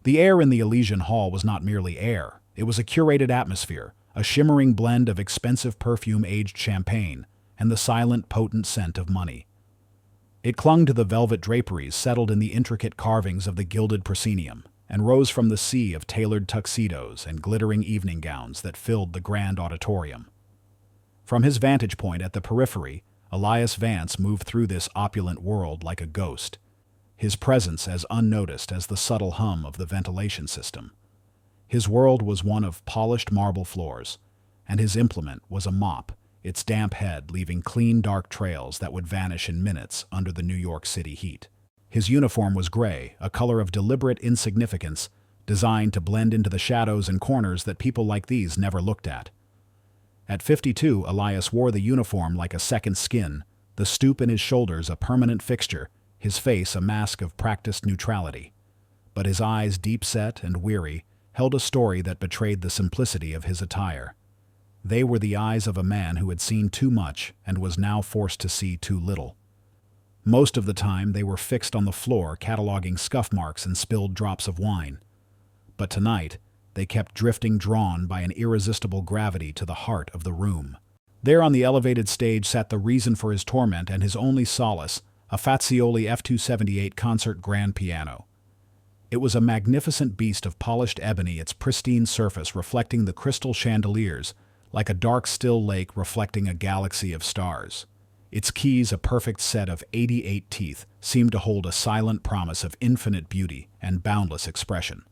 The air in the Elysian hall was not merely air, it was a curated atmosphere, a shimmering blend of expensive perfume-aged champagne and the silent, potent scent of money. It clung to the velvet draperies settled in the intricate carvings of the gilded proscenium, and rose from the sea of tailored tuxedos and glittering evening gowns that filled the grand auditorium. From his vantage point at the periphery, Elias Vance moved through this opulent world like a ghost, his presence as unnoticed as the subtle hum of the ventilation system. His world was one of polished marble floors, and his implement was a mop, its damp head leaving clean dark trails that would vanish in minutes under the New York City heat. His uniform was gray, a color of deliberate insignificance, designed to blend into the shadows and corners that people like these never looked at. At 52, Elias wore the uniform like a second skin, the stoop in his shoulders a permanent fixture, his face a mask of practiced neutrality. But his eyes, deep-set and weary, held a story that betrayed the simplicity of his attire. They were the eyes of a man who had seen too much and was now forced to see too little. Most of the time they were fixed on the floor, cataloging scuff marks and spilled drops of wine. But tonight, they kept drifting, drawn by an irresistible gravity to the heart of the room. There on the elevated stage sat the reason for his torment and his only solace, a Fazioli F278 concert grand piano. It was a magnificent beast of polished ebony, its pristine surface reflecting the crystal chandeliers, like a dark still lake reflecting a galaxy of stars. Its keys, a perfect set of 88 teeth, seemed to hold a silent promise of infinite beauty and boundless expression.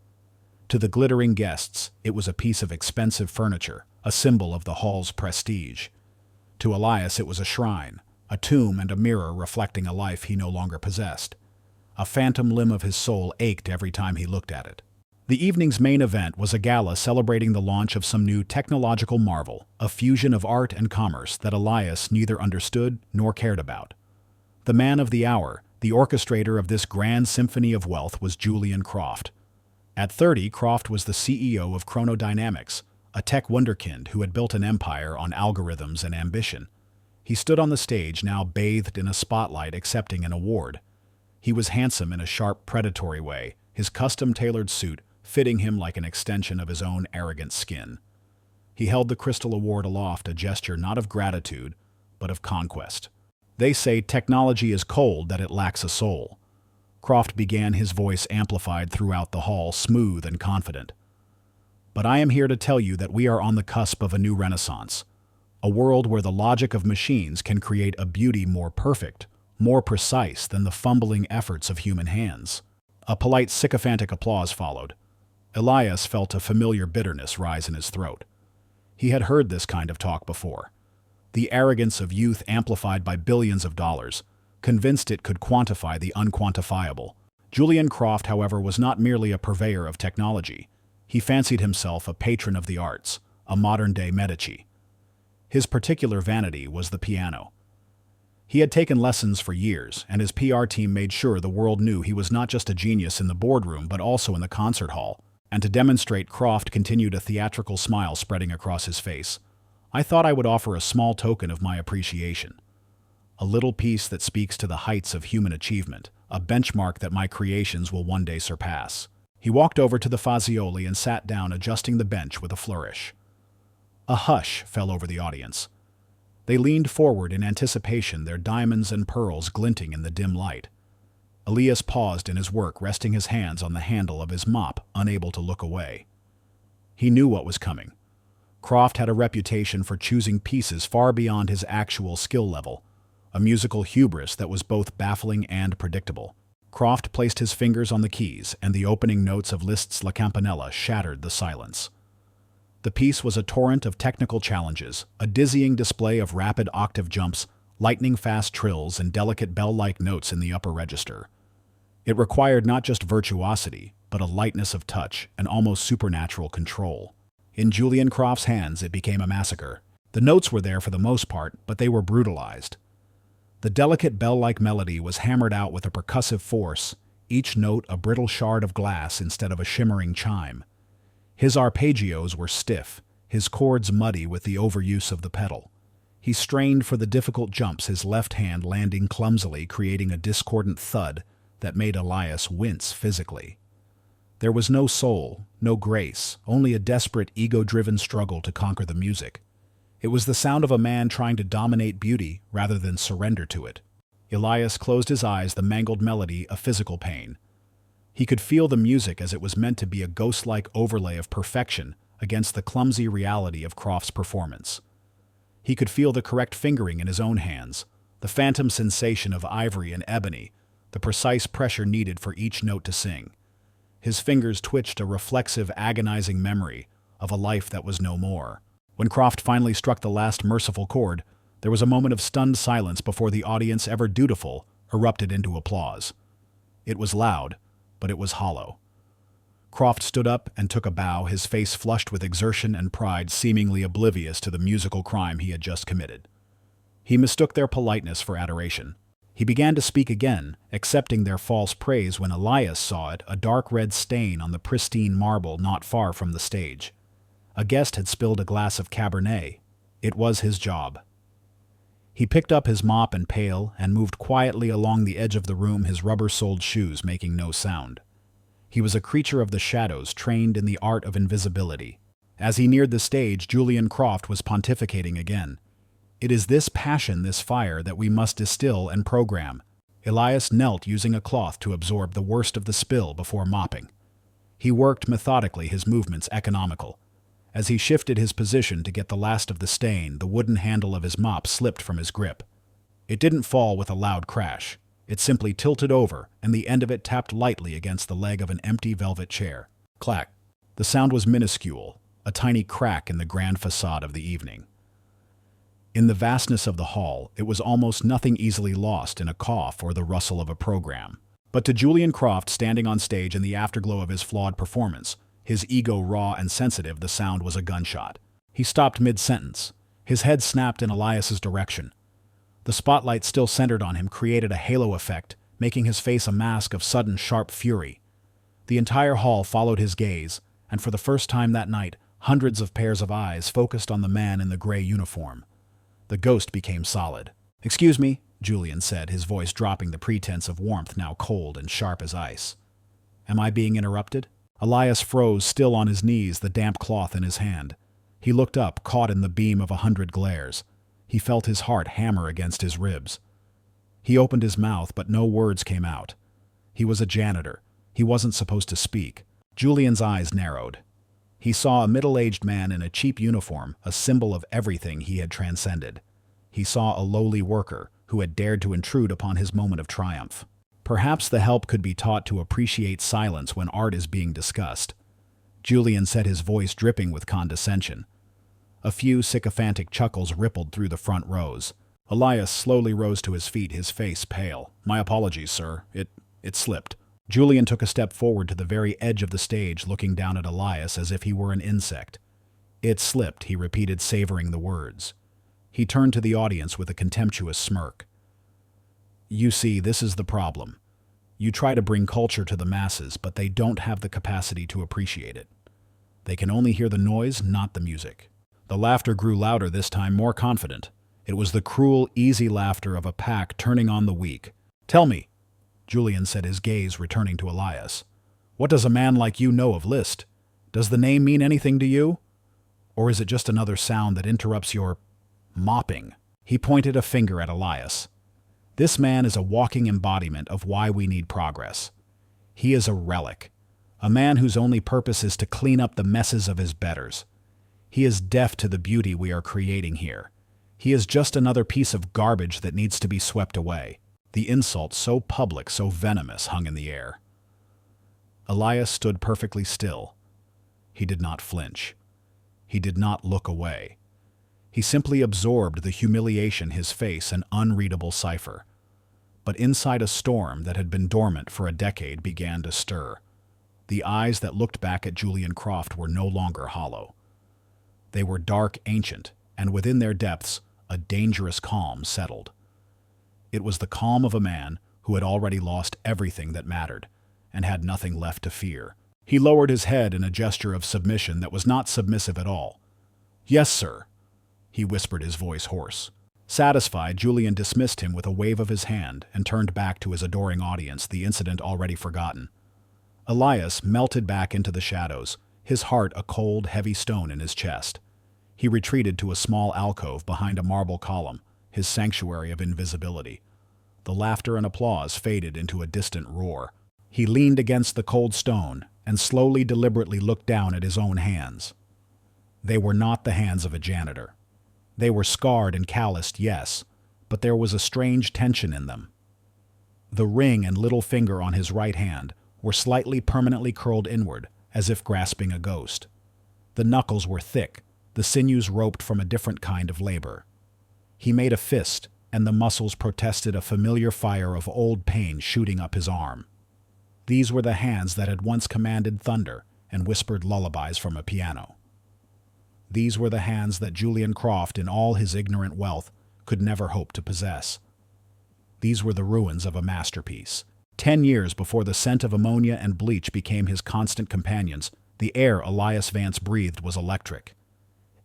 To the glittering guests, it was a piece of expensive furniture, a symbol of the hall's prestige. To Elias it was a shrine, a tomb and a mirror reflecting a life he no longer possessed. A phantom limb of his soul ached every time he looked at it. The evening's main event was a gala celebrating the launch of some new technological marvel, a fusion of art and commerce that Elias neither understood nor cared about. The man of the hour, the orchestrator of this grand symphony of wealth, was Julian Croft. At 30, Croft was the CEO of Chronodynamics, a tech wunderkind who had built an empire on algorithms and ambition. He stood on the stage, now bathed in a spotlight, accepting an award. He was handsome in a sharp, predatory way, his custom-tailored suit fitting him like an extension of his own arrogant skin. He held the crystal award aloft, a gesture not of gratitude, but of conquest. They say technology is cold, that it lacks a soul. Croft began, his voice amplified throughout the hall, smooth and confident. But I am here to tell you that we are on the cusp of a new renaissance, a world where the logic of machines can create a beauty more perfect, more precise than the fumbling efforts of human hands. A polite sycophantic applause followed. Elias felt a familiar bitterness rise in his throat. He had heard this kind of talk before. The arrogance of youth amplified by billions of dollars, convinced it could quantify the unquantifiable. Julian Croft, however, was not merely a purveyor of technology. He fancied himself a patron of the arts, a modern-day Medici. His particular vanity was the piano. He had taken lessons for years, and his PR team made sure the world knew he was not just a genius in the boardroom but also in the concert hall. And to demonstrate, Croft continued, a theatrical smile spreading across his face. I thought I would offer a small token of my appreciation. A little piece that speaks to the heights of human achievement, a benchmark that my creations will one day surpass. He walked over to the Fazioli and sat down, adjusting the bench with a flourish. A hush fell over the audience. They leaned forward in anticipation, their diamonds and pearls glinting in the dim light. Elias paused in his work, resting his hands on the handle of his mop, unable to look away. He knew what was coming. Croft had a reputation for choosing pieces far beyond his actual skill level, a musical hubris that was both baffling and predictable. Croft placed his fingers on the keys, and the opening notes of Liszt's La Campanella shattered the silence. The piece was a torrent of technical challenges, a dizzying display of rapid octave jumps, lightning-fast trills, and delicate bell-like notes in the upper register. It required not just virtuosity, but a lightness of touch, an almost supernatural control. In Julian Croft's hands, it became a massacre. The notes were there for the most part, but they were brutalized. The delicate bell-like melody was hammered out with a percussive force, each note a brittle shard of glass instead of a shimmering chime. His arpeggios were stiff, his chords muddy with the overuse of the pedal. He strained for the difficult jumps, his left hand landing clumsily, creating a discordant thud that made Elias wince physically. There was no soul, no grace, only a desperate, ego-driven struggle to conquer the music. It was the sound of a man trying to dominate beauty rather than surrender to it. Elias closed his eyes, the mangled melody a physical pain. He could feel the music as it was meant to be a ghost-like overlay of perfection against the clumsy reality of Croft's performance. He could feel the correct fingering in his own hands, the phantom sensation of ivory and ebony, the precise pressure needed for each note to sing. His fingers twitched a reflexive, agonizing memory of a life that was no more. When Croft finally struck the last merciful chord, there was a moment of stunned silence before the audience, ever dutiful, erupted into applause. It was loud, but it was hollow. Croft stood up and took a bow, his face flushed with exertion and pride, seemingly oblivious to the musical crime he had just committed. He mistook their politeness for adoration. He began to speak again, accepting their false praise when Elias saw it, a dark red stain on the pristine marble not far from the stage. A guest had spilled a glass of Cabernet. It was his job. He picked up his mop and pail and moved quietly along the edge of the room, his rubber-soled shoes making no sound. He was a creature of the shadows, trained in the art of invisibility. As he neared the stage, Julian Croft was pontificating again. "It is this passion, this fire, that we must distill and program." Elias knelt, using a cloth to absorb the worst of the spill before mopping. He worked methodically, his movements economical. As he shifted his position to get the last of the stain, the wooden handle of his mop slipped from his grip. It didn't fall with a loud crash. It simply tilted over, and the end of it tapped lightly against the leg of an empty velvet chair. Clack. The sound was minuscule, a tiny crack in the grand facade of the evening. In the vastness of the hall, it was almost nothing, easily lost in a cough or the rustle of a program. But to Julian Croft, standing on stage in the afterglow of his flawed performance, his ego raw and sensitive, the sound was a gunshot. He stopped mid-sentence. His head snapped in Elias's direction. The spotlight, still centered on him, created a halo effect, making his face a mask of sudden, sharp fury. The entire hall followed his gaze, and for the first time that night, hundreds of pairs of eyes focused on the man in the gray uniform. The ghost became solid. "Excuse me," Julian said, his voice dropping the pretense of warmth, now cold and sharp as ice. "Am I being interrupted?" Elias froze, still on his knees, the damp cloth in his hand. He looked up, caught in the beam of 100 glares. He felt his heart hammer against his ribs. He opened his mouth, but no words came out. He was a janitor. He wasn't supposed to speak. Julian's eyes narrowed. He saw a middle-aged man in a cheap uniform, a symbol of everything he had transcended. He saw a lowly worker who had dared to intrude upon his moment of triumph. Perhaps the help could be taught to appreciate silence when art is being discussed. Julian said, his voice dripping with condescension. A few sycophantic chuckles rippled through the front rows. Elias slowly rose to his feet, his face pale. "My apologies, sir. It slipped." Julian took a step forward to the very edge of the stage, looking down at Elias as if he were an insect. "It slipped," he repeated, savoring the words. He turned to the audience with a contemptuous smirk. "You see, this is the problem. You try to bring culture to the masses, but they don't have the capacity to appreciate it. They can only hear the noise, not the music." The laughter grew louder this time, more confident. It was the cruel, easy laughter of a pack turning on the weak. "Tell me," Julian said, his gaze returning to Elias. "What does a man like you know of Liszt? Does the name mean anything to you? Or is it just another sound that interrupts your mopping?" He pointed a finger at Elias. "This man is a walking embodiment of why we need progress. He is a relic, a man whose only purpose is to clean up the messes of his betters. He is deaf to the beauty we are creating here. He is just another piece of garbage that needs to be swept away." The insult, so public, so venomous, hung in the air. Elias stood perfectly still. He did not flinch. He did not look away. He simply absorbed the humiliation, his face an unreadable cipher. But inside, a storm that had been dormant for a decade began to stir. The eyes that looked back at Julian Croft were no longer hollow. They were dark, ancient, and within their depths, a dangerous calm settled. It was the calm of a man who had already lost everything that mattered, and had nothing left to fear. He lowered his head in a gesture of submission that was not submissive at all. "Yes, sir," he whispered, his voice hoarse. Satisfied, Julian dismissed him with a wave of his hand and turned back to his adoring audience, the incident already forgotten. Elias melted back into the shadows, his heart a cold, heavy stone in his chest. He retreated to a small alcove behind a marble column, his sanctuary of invisibility. The laughter and applause faded into a distant roar. He leaned against the cold stone and slowly, deliberately looked down at his own hands. They were not the hands of a janitor. They were scarred and calloused, yes, but there was a strange tension in them. The ring and little finger on his right hand were slightly permanently curled inward, as if grasping a ghost. The knuckles were thick, the sinews roped from a different kind of labor. He made a fist, and the muscles protested a familiar fire of old pain shooting up his arm. These were the hands that had once commanded thunder and whispered lullabies from a piano. These were the hands that Julian Croft, in all his ignorant wealth, could never hope to possess. These were the ruins of a masterpiece. 10 years before the scent of ammonia and bleach became his constant companions, the air Elias Vance breathed was electric.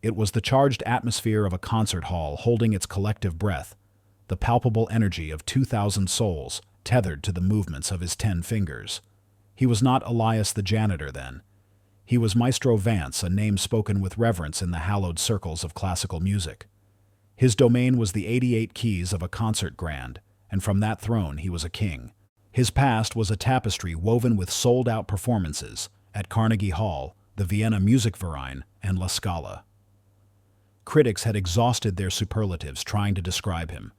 It was the charged atmosphere of a concert hall holding its collective breath, the palpable energy of 2,000 souls tethered to the movements of his 10 fingers. He was not Elias the janitor then. He was Maestro Vance, a name spoken with reverence in the hallowed circles of classical music. His domain was the 88 keys of a concert grand, and from that throne he was a king. His past was a tapestry woven with sold-out performances at Carnegie Hall, the Vienna Musikverein, and La Scala. Critics had exhausted their superlatives trying to describe him.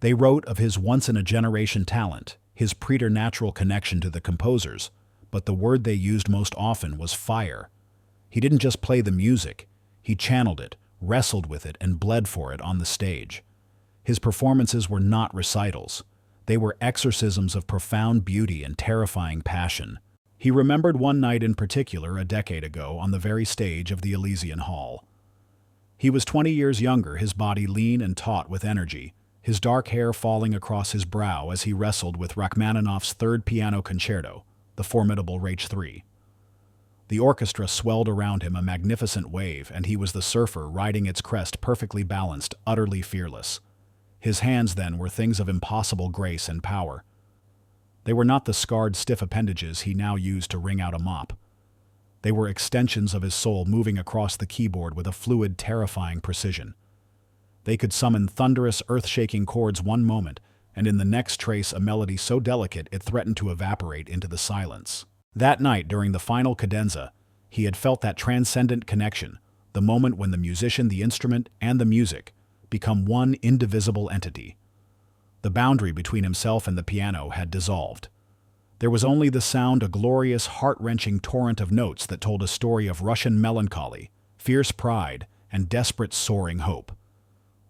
They wrote of his once-in-a-generation talent, his preternatural connection to the composers, but the word they used most often was fire. He didn't just play the music, he channeled it, wrestled with it, and bled for it on the stage. His performances were not recitals. They were exorcisms of profound beauty and terrifying passion. He remembered one night in particular a decade ago on the very stage of the Elysian Hall. He was 20 years younger, his body lean and taut with energy, his dark hair falling across his brow as he wrestled with Rachmaninoff's Third Piano Concerto, the formidable Reich 3. The orchestra swelled around him, a magnificent wave, and he was the surfer riding its crest, perfectly balanced, utterly fearless. His hands, then, were things of impossible grace and power. They were not the scarred, stiff appendages he now used to wring out a mop. They were extensions of his soul moving across the keyboard with a fluid, terrifying precision. They could summon thunderous, earth-shaking chords one moment, and in the next trace a melody so delicate it threatened to evaporate into the silence. That night, during the final cadenza, he had felt that transcendent connection, the moment when the musician, the instrument, and the music become one indivisible entity. The boundary between himself and the piano had dissolved. There was only the sound, a glorious, heart-wrenching torrent of notes that told a story of Russian melancholy, fierce pride, and desperate soaring hope.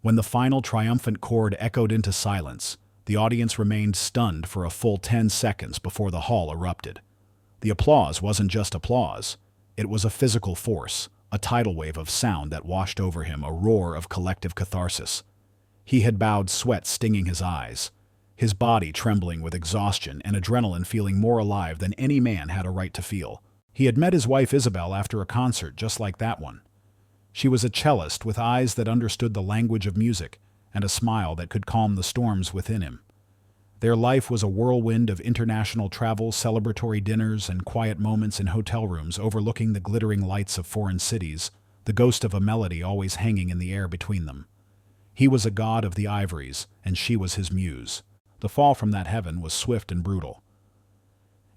When the final triumphant chord echoed into silence, the audience remained stunned for a full 10 seconds before the hall erupted. The applause wasn't just applause. It was a physical force, a tidal wave of sound that washed over him, a roar of collective catharsis. He had bowed, sweat stinging his eyes, his body trembling with exhaustion and adrenaline, feeling more alive than any man had a right to feel. He had met his wife Isabel after a concert just like that one. She was a cellist with eyes that understood the language of music and a smile that could calm the storms within him. Their life was a whirlwind of international travel, celebratory dinners, and quiet moments in hotel rooms overlooking the glittering lights of foreign cities, the ghost of a melody always hanging in the air between them. He was a god of the ivories, and she was his muse. The fall from that heaven was swift and brutal.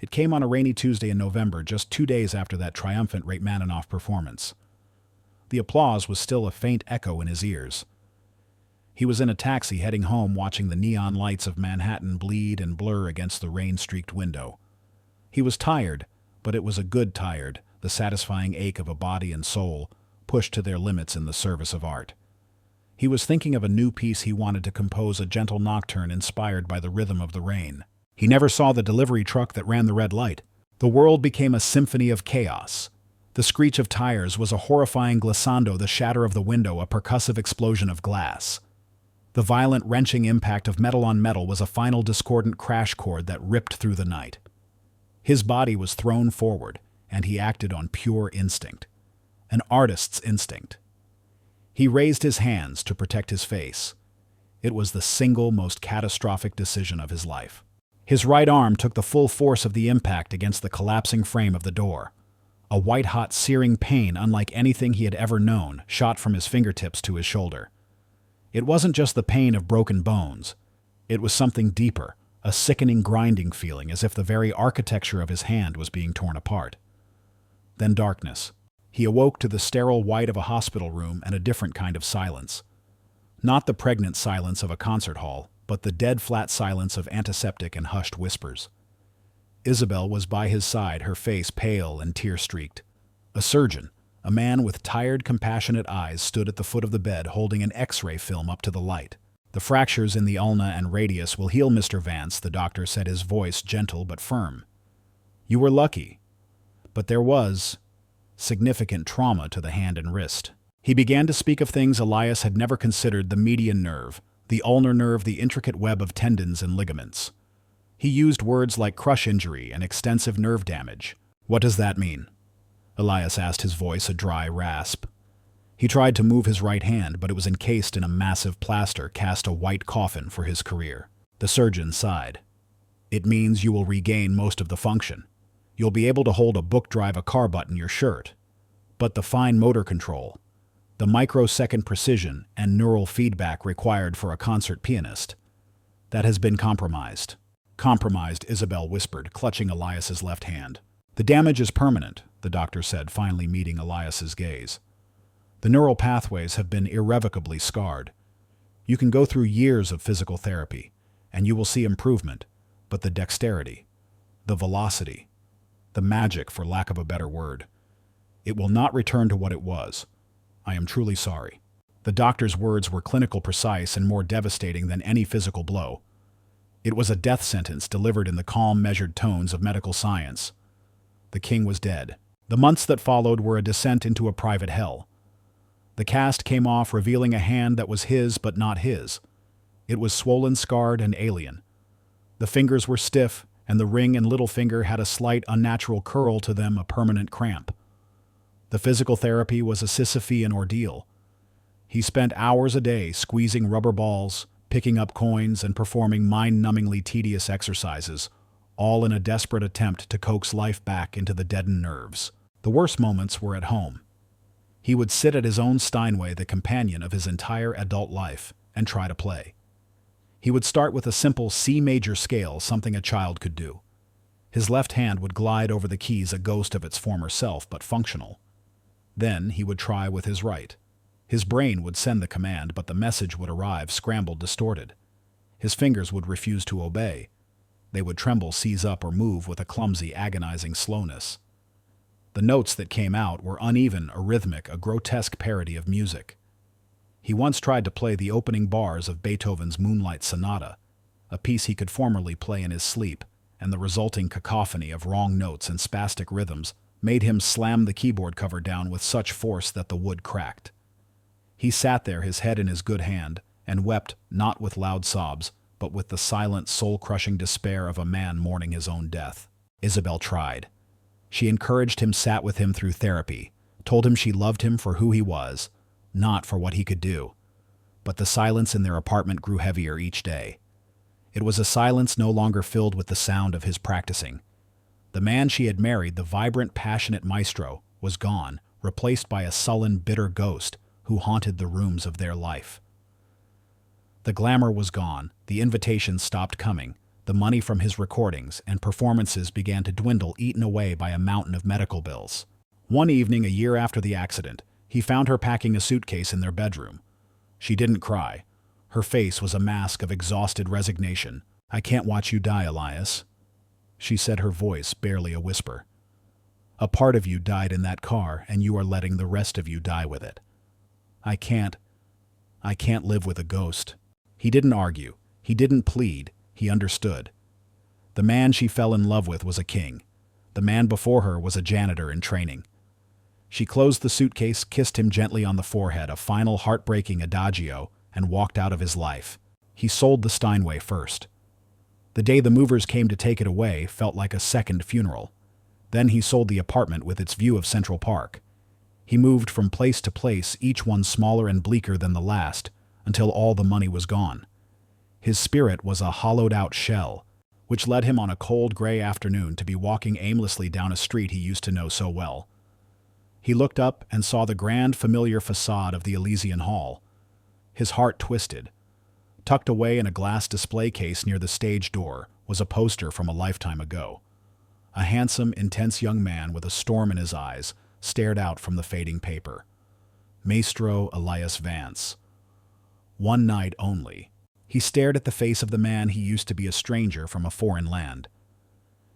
It came on a rainy Tuesday in November, just 2 days after that triumphant Rachmaninoff performance. The applause was still a faint echo in his ears. He was in a taxi heading home, watching the neon lights of Manhattan bleed and blur against the rain-streaked window. He was tired, but it was a good tired, the satisfying ache of a body and soul pushed to their limits in the service of art. He was thinking of a new piece he wanted to compose, a gentle nocturne inspired by the rhythm of the rain. He never saw the delivery truck that ran the red light. The world became a symphony of chaos. The screech of tires was a horrifying glissando, the shatter of the window a percussive explosion of glass. The violent, wrenching impact of metal on metal was a final discordant crash chord that ripped through the night. His body was thrown forward, and he acted on pure instinct. An artist's instinct. He raised his hands to protect his face. It was the single most catastrophic decision of his life. His right arm took the full force of the impact against the collapsing frame of the door. A white-hot, searing pain unlike anything he had ever known shot from his fingertips to his shoulder. It wasn't just the pain of broken bones. It was something deeper, a sickening grinding feeling as if the very architecture of his hand was being torn apart. Then darkness. He awoke to the sterile white of a hospital room and a different kind of silence. Not the pregnant silence of a concert hall, but the dead flat silence of antiseptic and hushed whispers. Isabel was by his side, her face pale and tear-streaked. A surgeon, a man with tired, compassionate eyes, stood at the foot of the bed holding an X-ray film up to the light. "The fractures in the ulna and radius will heal, Mr. Vance," the doctor said, his voice gentle but firm. "You were lucky. But there was significant trauma to the hand and wrist." He began to speak of things Elias had never considered: the median nerve, the ulnar nerve, the intricate web of tendons and ligaments. He used words like crush injury and extensive nerve damage. "What does that mean?" Elias asked, his voice a dry rasp. He tried to move his right hand, but it was encased in a massive plaster, cast a white coffin for his career. The surgeon sighed. "It means you will regain most of the function. You'll be able to hold a book, drive a car, button your shirt. But the fine motor control, the microsecond precision and neural feedback required for a concert pianist, that has been compromised." "Compromised," Isabel whispered, clutching Elias's left hand. "The damage is permanent," the doctor said, finally meeting Elias's gaze. "The neural pathways have been irrevocably scarred. You can go through years of physical therapy, and you will see improvement, but the dexterity, the velocity, the magic, for lack of a better word, it will not return to what it was. I am truly sorry." The doctor's words were clinical, precise, and more devastating than any physical blow. It was a death sentence delivered in the calm, measured tones of medical science. The king was dead. The months that followed were a descent into a private hell. The cast came off, revealing a hand that was his but not his. It was swollen, scarred, and alien. The fingers were stiff, and the ring and little finger had a slight, unnatural curl to them, a permanent cramp. The physical therapy was a Sisyphean ordeal. He spent hours a day squeezing rubber balls, picking up coins, and performing mind-numbingly tedious exercises, all in a desperate attempt to coax life back into the deadened nerves. The worst moments were at home. He would sit at his own Steinway, the companion of his entire adult life, and try to play. He would start with a simple C major scale, something a child could do. His left hand would glide over the keys, a ghost of its former self, but functional. Then he would try with his right. His brain would send the command, but the message would arrive scrambled, distorted. His fingers would refuse to obey. They would tremble, seize up, or move with a clumsy, agonizing slowness. The notes that came out were uneven, arrhythmic, a grotesque parody of music. He once tried to play the opening bars of Beethoven's Moonlight Sonata, a piece he could formerly play in his sleep, and the resulting cacophony of wrong notes and spastic rhythms made him slam the keyboard cover down with such force that the wood cracked. He sat there, his head in his good hand, and wept, not with loud sobs, but with the silent, soul-crushing despair of a man mourning his own death. Isabel tried. She encouraged him, sat with him through therapy, told him she loved him for who he was, not for what he could do. But the silence in their apartment grew heavier each day. It was a silence no longer filled with the sound of his practicing. The man she had married, the vibrant, passionate maestro, was gone, replaced by a sullen, bitter ghost who haunted the rooms of their life. The glamour was gone, the invitations stopped coming, the money from his recordings and performances began to dwindle, eaten away by a mountain of medical bills. One evening, a year after the accident, he found her packing a suitcase in their bedroom. She didn't cry. Her face was a mask of exhausted resignation. "I can't watch you die, Elias," she said, her voice barely a whisper. "A part of you died in that car, and you are letting the rest of you die with it. I can't live with a ghost." He didn't argue. He didn't plead. He understood. The man she fell in love with was a king. The man before her was a janitor in training. She closed the suitcase, kissed him gently on the forehead, a final heartbreaking adagio, and walked out of his life. He sold the Steinway first. The day the movers came to take it away felt like a second funeral. Then he sold the apartment with its view of Central Park. He moved from place to place, each one smaller and bleaker than the last, until all the money was gone. His spirit was a hollowed-out shell, which led him on a cold gray afternoon to be walking aimlessly down a street he used to know so well. He looked up and saw the grand familiar facade of the Elysian Hall. His heart twisted. Tucked away in a glass display case near the stage door was a poster from a lifetime ago. A handsome, intense young man with a storm in his eyes stared out from the fading paper. Maestro Elias Vance. One night only. He stared at the face of the man he used to be a stranger from a foreign land.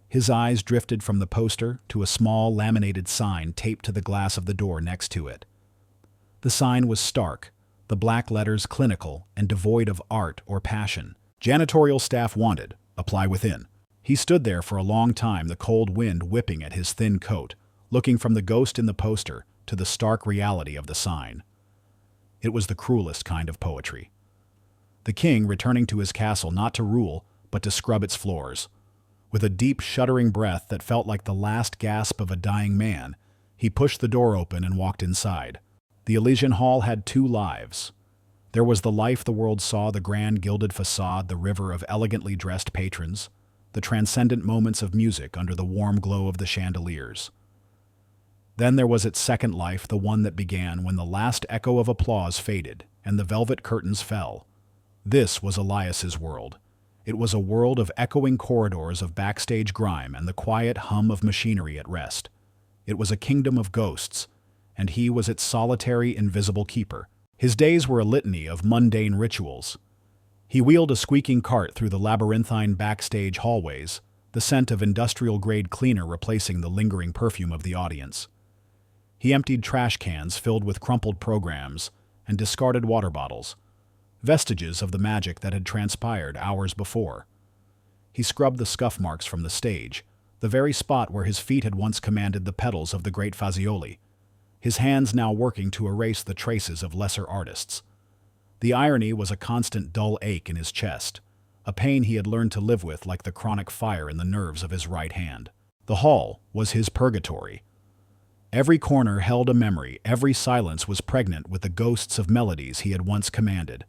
His eyes drifted from the poster to a small laminated sign taped to the glass of the door next to it. The sign was stark, the black letters clinical and devoid of art or passion. Janitorial staff wanted, apply within. He stood there for a long time, the cold wind whipping at his thin coat, looking from the ghost in the poster to the stark reality of the sign. It was the cruelest kind of poetry. The king returning to his castle not to rule, but to scrub its floors. With a deep, shuddering breath that felt like the last gasp of a dying man, he pushed the door open and walked inside. The Elysian Hall had two lives. There was the life the world saw, the grand gilded facade, the river of elegantly dressed patrons, the transcendent moments of music under the warm glow of the chandeliers. Then there was its second life, the one that began when the last echo of applause faded and the velvet curtains fell. This was Elias's world. It was a world of echoing corridors of backstage grime and the quiet hum of machinery at rest. It was a kingdom of ghosts, and he was its solitary, invisible keeper. His days were a litany of mundane rituals. He wheeled a squeaking cart through the labyrinthine backstage hallways, the scent of industrial-grade cleaner replacing the lingering perfume of the audience. He emptied trash cans filled with crumpled programs and discarded water bottles, vestiges of the magic that had transpired hours before. He scrubbed the scuff marks from the stage, the very spot where his feet had once commanded the pedals of the great Fazioli, his hands now working to erase the traces of lesser artists. The irony was a constant dull ache in his chest, a pain he had learned to live with like the chronic fire in the nerves of his right hand. The hall was his purgatory. Every corner held a memory, every silence was pregnant with the ghosts of melodies he had once commanded.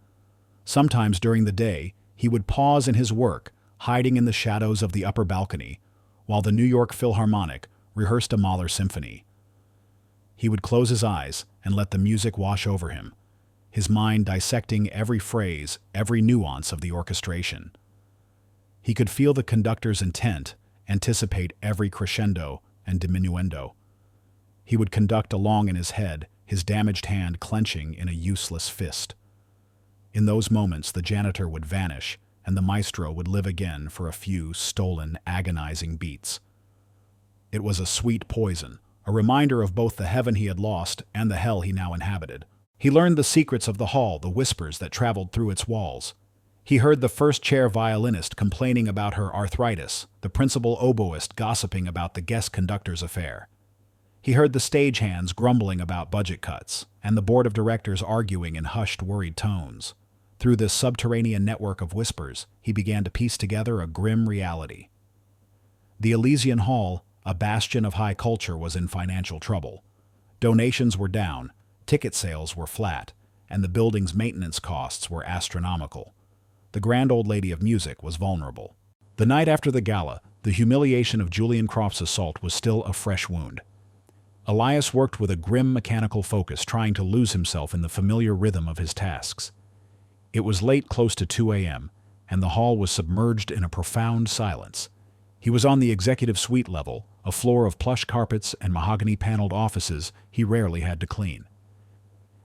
Sometimes during the day, he would pause in his work, hiding in the shadows of the upper balcony, while the New York Philharmonic rehearsed a Mahler symphony. He would close his eyes and let the music wash over him, his mind dissecting every phrase, every nuance of the orchestration. He could feel the conductor's intent, anticipate every crescendo and diminuendo. He would conduct along in his head, his damaged hand clenching in a useless fist. In those moments, the janitor would vanish, and the maestro would live again for a few stolen, agonizing beats. It was a sweet poison, a reminder of both the heaven he had lost and the hell he now inhabited. He learned the secrets of the hall, the whispers that traveled through its walls. He heard the first-chair violinist complaining about her arthritis, the principal oboist gossiping about the guest conductor's affair. He heard the stagehands grumbling about budget cuts, and the board of directors arguing in hushed, worried tones. Through this subterranean network of whispers, he began to piece together a grim reality. The Elysian Hall, a bastion of high culture, was in financial trouble. Donations were down, ticket sales were flat, and the building's maintenance costs were astronomical. The grand old lady of music was vulnerable. The night after the gala, the humiliation of Julian Croft's assault was still a fresh wound. Elias worked with a grim mechanical focus, trying to lose himself in the familiar rhythm of his tasks. It was late, close to 2 a.m., and the hall was submerged in a profound silence. He was on the executive suite level, a floor of plush carpets and mahogany-paneled offices he rarely had to clean.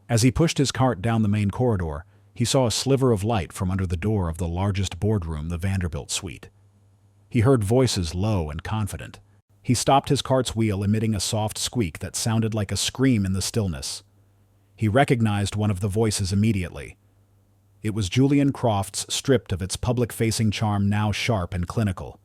As he pushed his cart down the main corridor, he saw a sliver of light from under the door of the largest boardroom, the Vanderbilt suite. He heard voices low and confident. He stopped his cart's wheel, emitting a soft squeak that sounded like a scream in the stillness. He recognized one of the voices immediately. It was Julian Croft's, stripped of its public-facing charm, now sharp and clinical.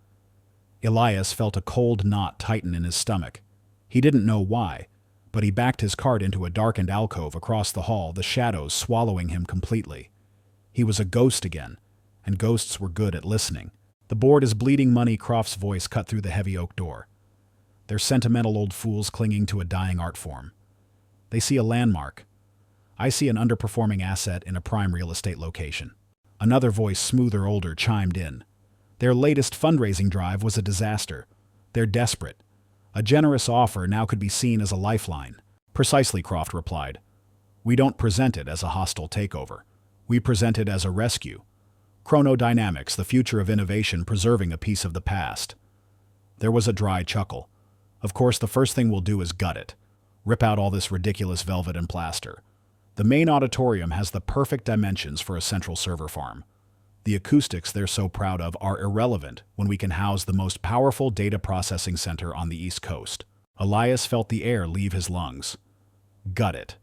Elias felt a cold knot tighten in his stomach. He didn't know why, but he backed his cart into a darkened alcove across the hall, the shadows swallowing him completely. He was a ghost again, and ghosts were good at listening. "The board is bleeding money," Croft's voice cut through the heavy oak door. "They're sentimental old fools clinging to a dying art form. They see a landmark. I see an underperforming asset in a prime real estate location." Another voice, smoother, older, chimed in. Their latest fundraising drive was a disaster. They're desperate. A generous offer now could be seen as a lifeline. Precisely, Croft replied. We don't present it as a hostile takeover. We present it as a rescue. Chronodynamics, the future of innovation, preserving a piece of the past. There was a dry chuckle. Of course, the first thing we'll do is gut it. Rip out all this ridiculous velvet and plaster. The main auditorium has the perfect dimensions for a central server farm. The acoustics they're so proud of are irrelevant when we can house the most powerful data processing center on the East Coast. Elias felt the air leave his lungs. Gut it.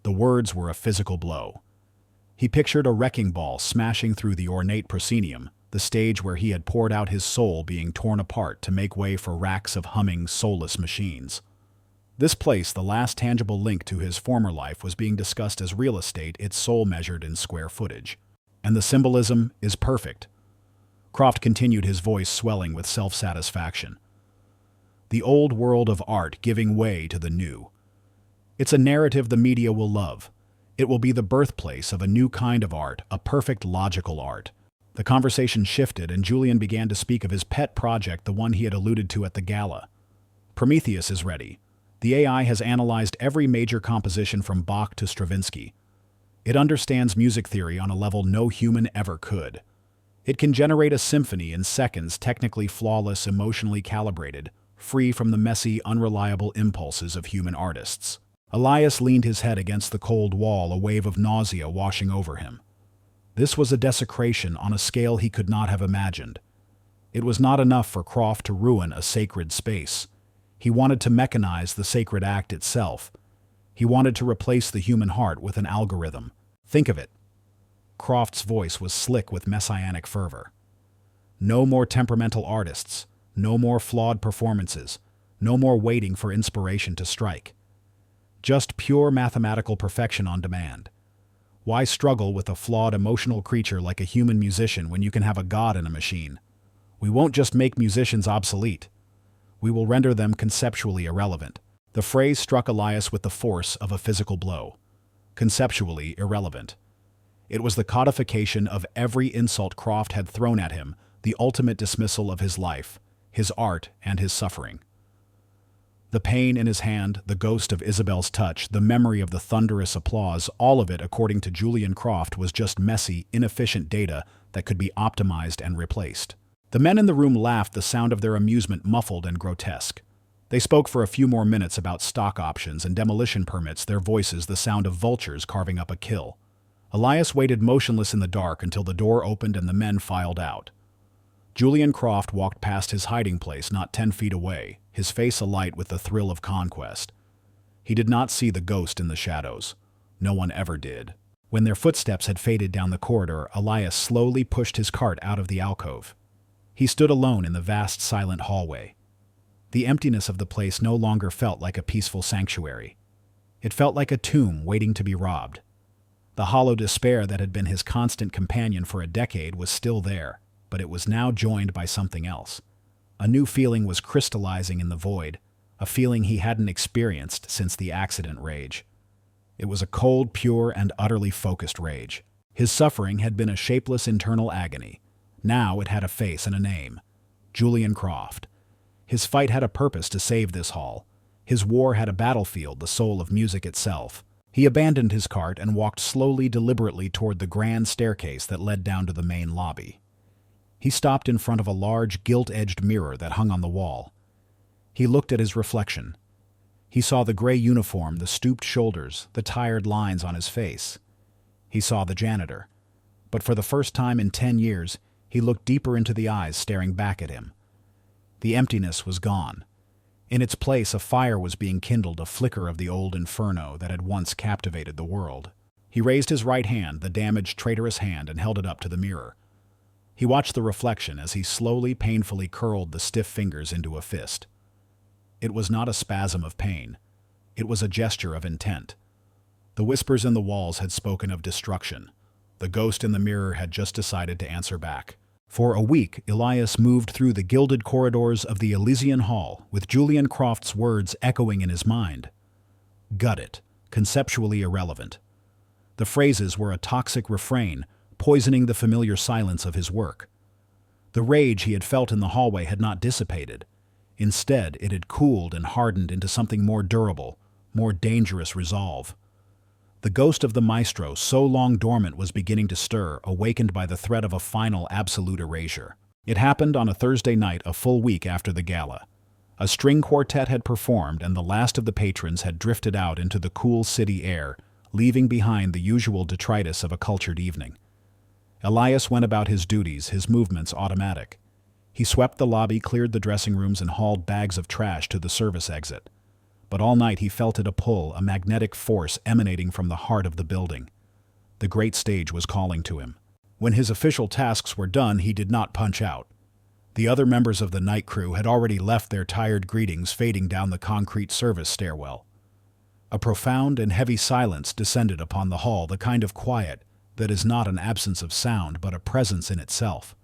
The words were a physical blow. He pictured a wrecking ball smashing through the ornate proscenium, the stage where he had poured out his soul being torn apart to make way for racks of humming, soulless machines. This place, the last tangible link to his former life, was being discussed as real estate, its soul measured in square footage. And the symbolism is perfect. Croft continued, his voice swelling with self-satisfaction. The old world of art giving way to the new. It's a narrative the media will love. It will be the birthplace of a new kind of art, a perfect logical art. The conversation shifted, and Julian began to speak of his pet project, the one he had alluded to at the gala. Prometheus is ready. The AI has analyzed every major composition from Bach to Stravinsky. It understands music theory on a level no human ever could. It can generate a symphony in seconds, technically flawless, emotionally calibrated, free from the messy, unreliable impulses of human artists. Elias leaned his head against the cold wall, a wave of nausea washing over him. This was a desecration on a scale he could not have imagined. It was not enough for Croft to ruin a sacred space. He wanted to mechanize the sacred act itself. He wanted to replace the human heart with an algorithm. Think of it. Croft's voice was slick with messianic fervor. No more temperamental artists, no more flawed performances, no more waiting for inspiration to strike. Just pure mathematical perfection on demand. Why struggle with a flawed emotional creature like a human musician when you can have a god in a machine? We won't just make musicians obsolete. We will render them conceptually irrelevant. The phrase struck Elias with the force of a physical blow. Conceptually irrelevant. It was the codification of every insult Croft had thrown at him, the ultimate dismissal of his life, his art, and his suffering. The pain in his hand, the ghost of Isabel's touch, the memory of the thunderous applause, all of it, according to Julian Croft, was just messy, inefficient data that could be optimized and replaced. The men in the room laughed, the sound of their amusement muffled and grotesque. They spoke for a few more minutes about stock options and demolition permits, their voices the sound of vultures carving up a kill. Elias waited motionless in the dark until the door opened and the men filed out. Julian Croft walked past his hiding place not 10 feet away, his face alight with the thrill of conquest. He did not see the ghost in the shadows. No one ever did. When their footsteps had faded down the corridor, Elias slowly pushed his cart out of the alcove. He stood alone in the vast, silent hallway. The emptiness of the place no longer felt like a peaceful sanctuary. It felt like a tomb waiting to be robbed. The hollow despair that had been his constant companion for a decade was still there, but it was now joined by something else. A new feeling was crystallizing in the void, a feeling he hadn't experienced since the accident rage. It was a cold, pure, and utterly focused rage. His suffering had been a shapeless internal agony. Now it had a face and a name. Julian Croft. His fight had a purpose to save this hall. His war had a battlefield, the soul of music itself. He abandoned his cart and walked slowly, deliberately toward the grand staircase that led down to the main lobby. He stopped in front of a large, gilt-edged mirror that hung on the wall. He looked at his reflection. He saw the gray uniform, the stooped shoulders, the tired lines on his face. He saw the janitor. But for the first time in 10 years, he looked deeper into the eyes staring back at him. The emptiness was gone. In its place, a fire was being kindled, a flicker of the old inferno that had once captivated the world. He raised his right hand, the damaged, traitorous hand, and held it up to the mirror. He watched the reflection as he slowly, painfully curled the stiff fingers into a fist. It was not a spasm of pain. It was a gesture of intent. The whispers in the walls had spoken of destruction. The ghost in the mirror had just decided to answer back. For a week, Elias moved through the gilded corridors of the Elysian hall, with Julian Croft's words echoing in his mind. Gut it, conceptually irrelevant. The phrases were a toxic refrain, poisoning the familiar silence of his work. The rage he had felt in the hallway had not dissipated. Instead, it had cooled and hardened into something more durable, more dangerous resolve. The ghost of the maestro, so long dormant, was beginning to stir, awakened by the threat of a final absolute erasure. It happened on a Thursday night a full week after the gala. A string quartet had performed, and the last of the patrons had drifted out into the cool city air, leaving behind the usual detritus of a cultured evening. Elias went about his duties, his movements automatic. He swept the lobby, cleared the dressing rooms, and hauled bags of trash to the service exit. But all night he felt it a pull, a magnetic force emanating from the heart of the building. The great stage was calling to him. When his official tasks were done, he did not punch out. The other members of the night crew had already left their tired greetings fading down the concrete service stairwell. A profound and heavy silence descended upon the hall, the kind of quiet that is not an absence of sound but a presence in itself.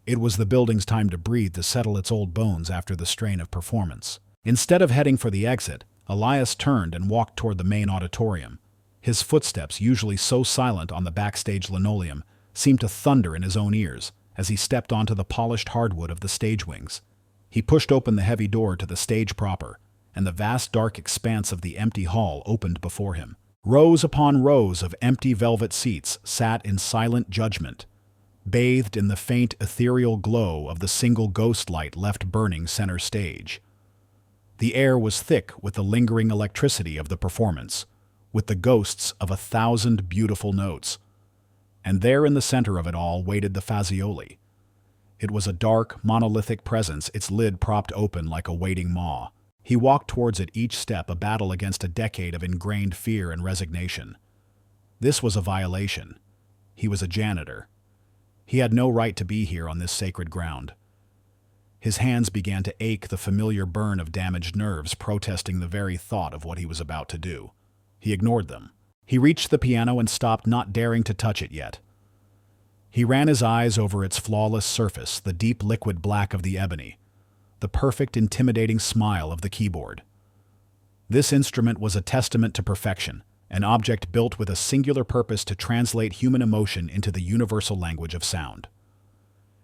It was the building's time to breathe, to settle its old bones after the strain of performance. Instead of heading for the exit, Elias turned and walked toward the main auditorium. His footsteps, usually so silent on the backstage linoleum, seemed to thunder in his own ears as he stepped onto the polished hardwood of the stage wings. He pushed open the heavy door to the stage proper, and the vast dark expanse of the empty hall opened before him. Rows upon rows of empty velvet seats sat in silent judgment, bathed in the faint ethereal glow of the single ghost light left burning center stage. The air was thick with the lingering electricity of the performance, with the ghosts of 1,000 beautiful notes. And there in the center of it all waited the Fazioli. It was a dark, monolithic presence, its lid propped open like a waiting maw. He walked towards it, each step a battle against a decade of ingrained fear and resignation. This was a violation. He was a janitor. He had no right to be here on this sacred ground. His hands began to ache, the familiar burn of damaged nerves protesting the very thought of what he was about to do. He ignored them. He reached the piano and stopped, not daring to touch it yet. He ran his eyes over its flawless surface, the deep liquid black of the ebony, the perfect, intimidating smile of the keyboard. This instrument was a testament to perfection, an object built with a singular purpose to translate human emotion into the universal language of sound.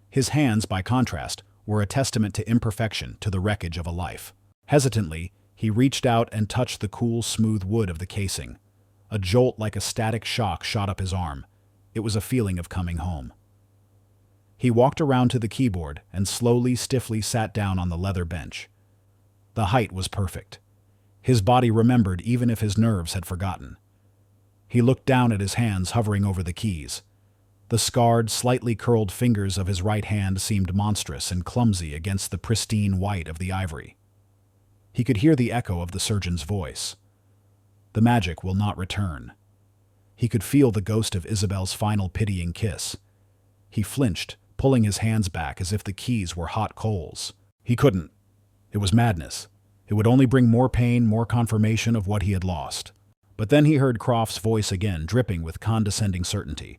His hands, by contrast, were a testament to imperfection, to the wreckage of a life. Hesitantly, he reached out and touched the cool, smooth wood of the casing. A jolt like a static shock shot up his arm. It was a feeling of coming home. He walked around to the keyboard and slowly, stiffly sat down on the leather bench. The height was perfect. His body remembered even if his nerves had forgotten. He looked down at his hands hovering over the keys. The scarred, slightly curled fingers of his right hand seemed monstrous and clumsy against the pristine white of the ivory. He could hear the echo of the surgeon's voice. The magic will not return. He could feel the ghost of Isabel's final pitying kiss. He flinched, pulling his hands back as if the keys were hot coals. He couldn't. It was madness. It would only bring more pain, more confirmation of what he had lost. But then he heard Croft's voice again, dripping with condescending certainty.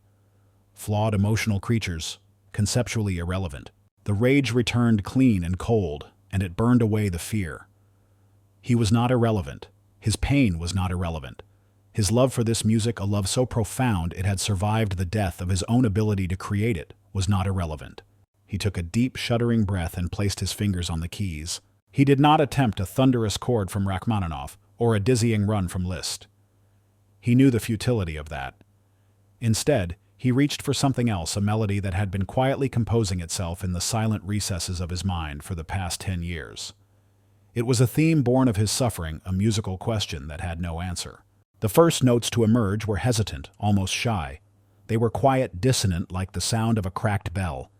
Flawed emotional creatures, conceptually irrelevant. The rage returned clean and cold, and it burned away the fear. He was not irrelevant. His pain was not irrelevant. His love for this music, a love so profound it had survived the death of his own ability to create it, was not irrelevant. He took a deep, shuddering breath and placed his fingers on the keys. He did not attempt a thunderous chord from Rachmaninoff or a dizzying run from Liszt. He knew the futility of that. Instead, he reached for something else, a melody that had been quietly composing itself in the silent recesses of his mind for the past 10 years. It was a theme born of his suffering, a musical question that had no answer. The first notes to emerge were hesitant, almost shy. They were quiet, dissonant, like the sound of a cracked bell.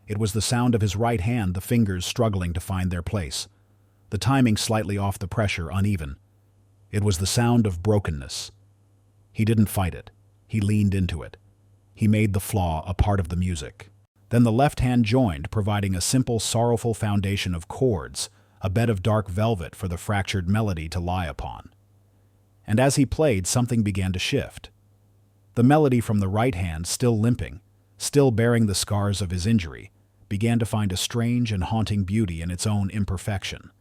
It was the sound of his right hand, the fingers struggling to find their place. The timing slightly off, the pressure uneven. It was the sound of brokenness. He didn't fight it. He leaned into it. He made the flaw a part of the music. Then the left hand joined, providing a simple, sorrowful foundation of chords, a bed of dark velvet for the fractured melody to lie upon. And as he played, something began to shift. The melody from the right hand, still limping, still bearing the scars of his injury, began to find a strange and haunting beauty in its own imperfection.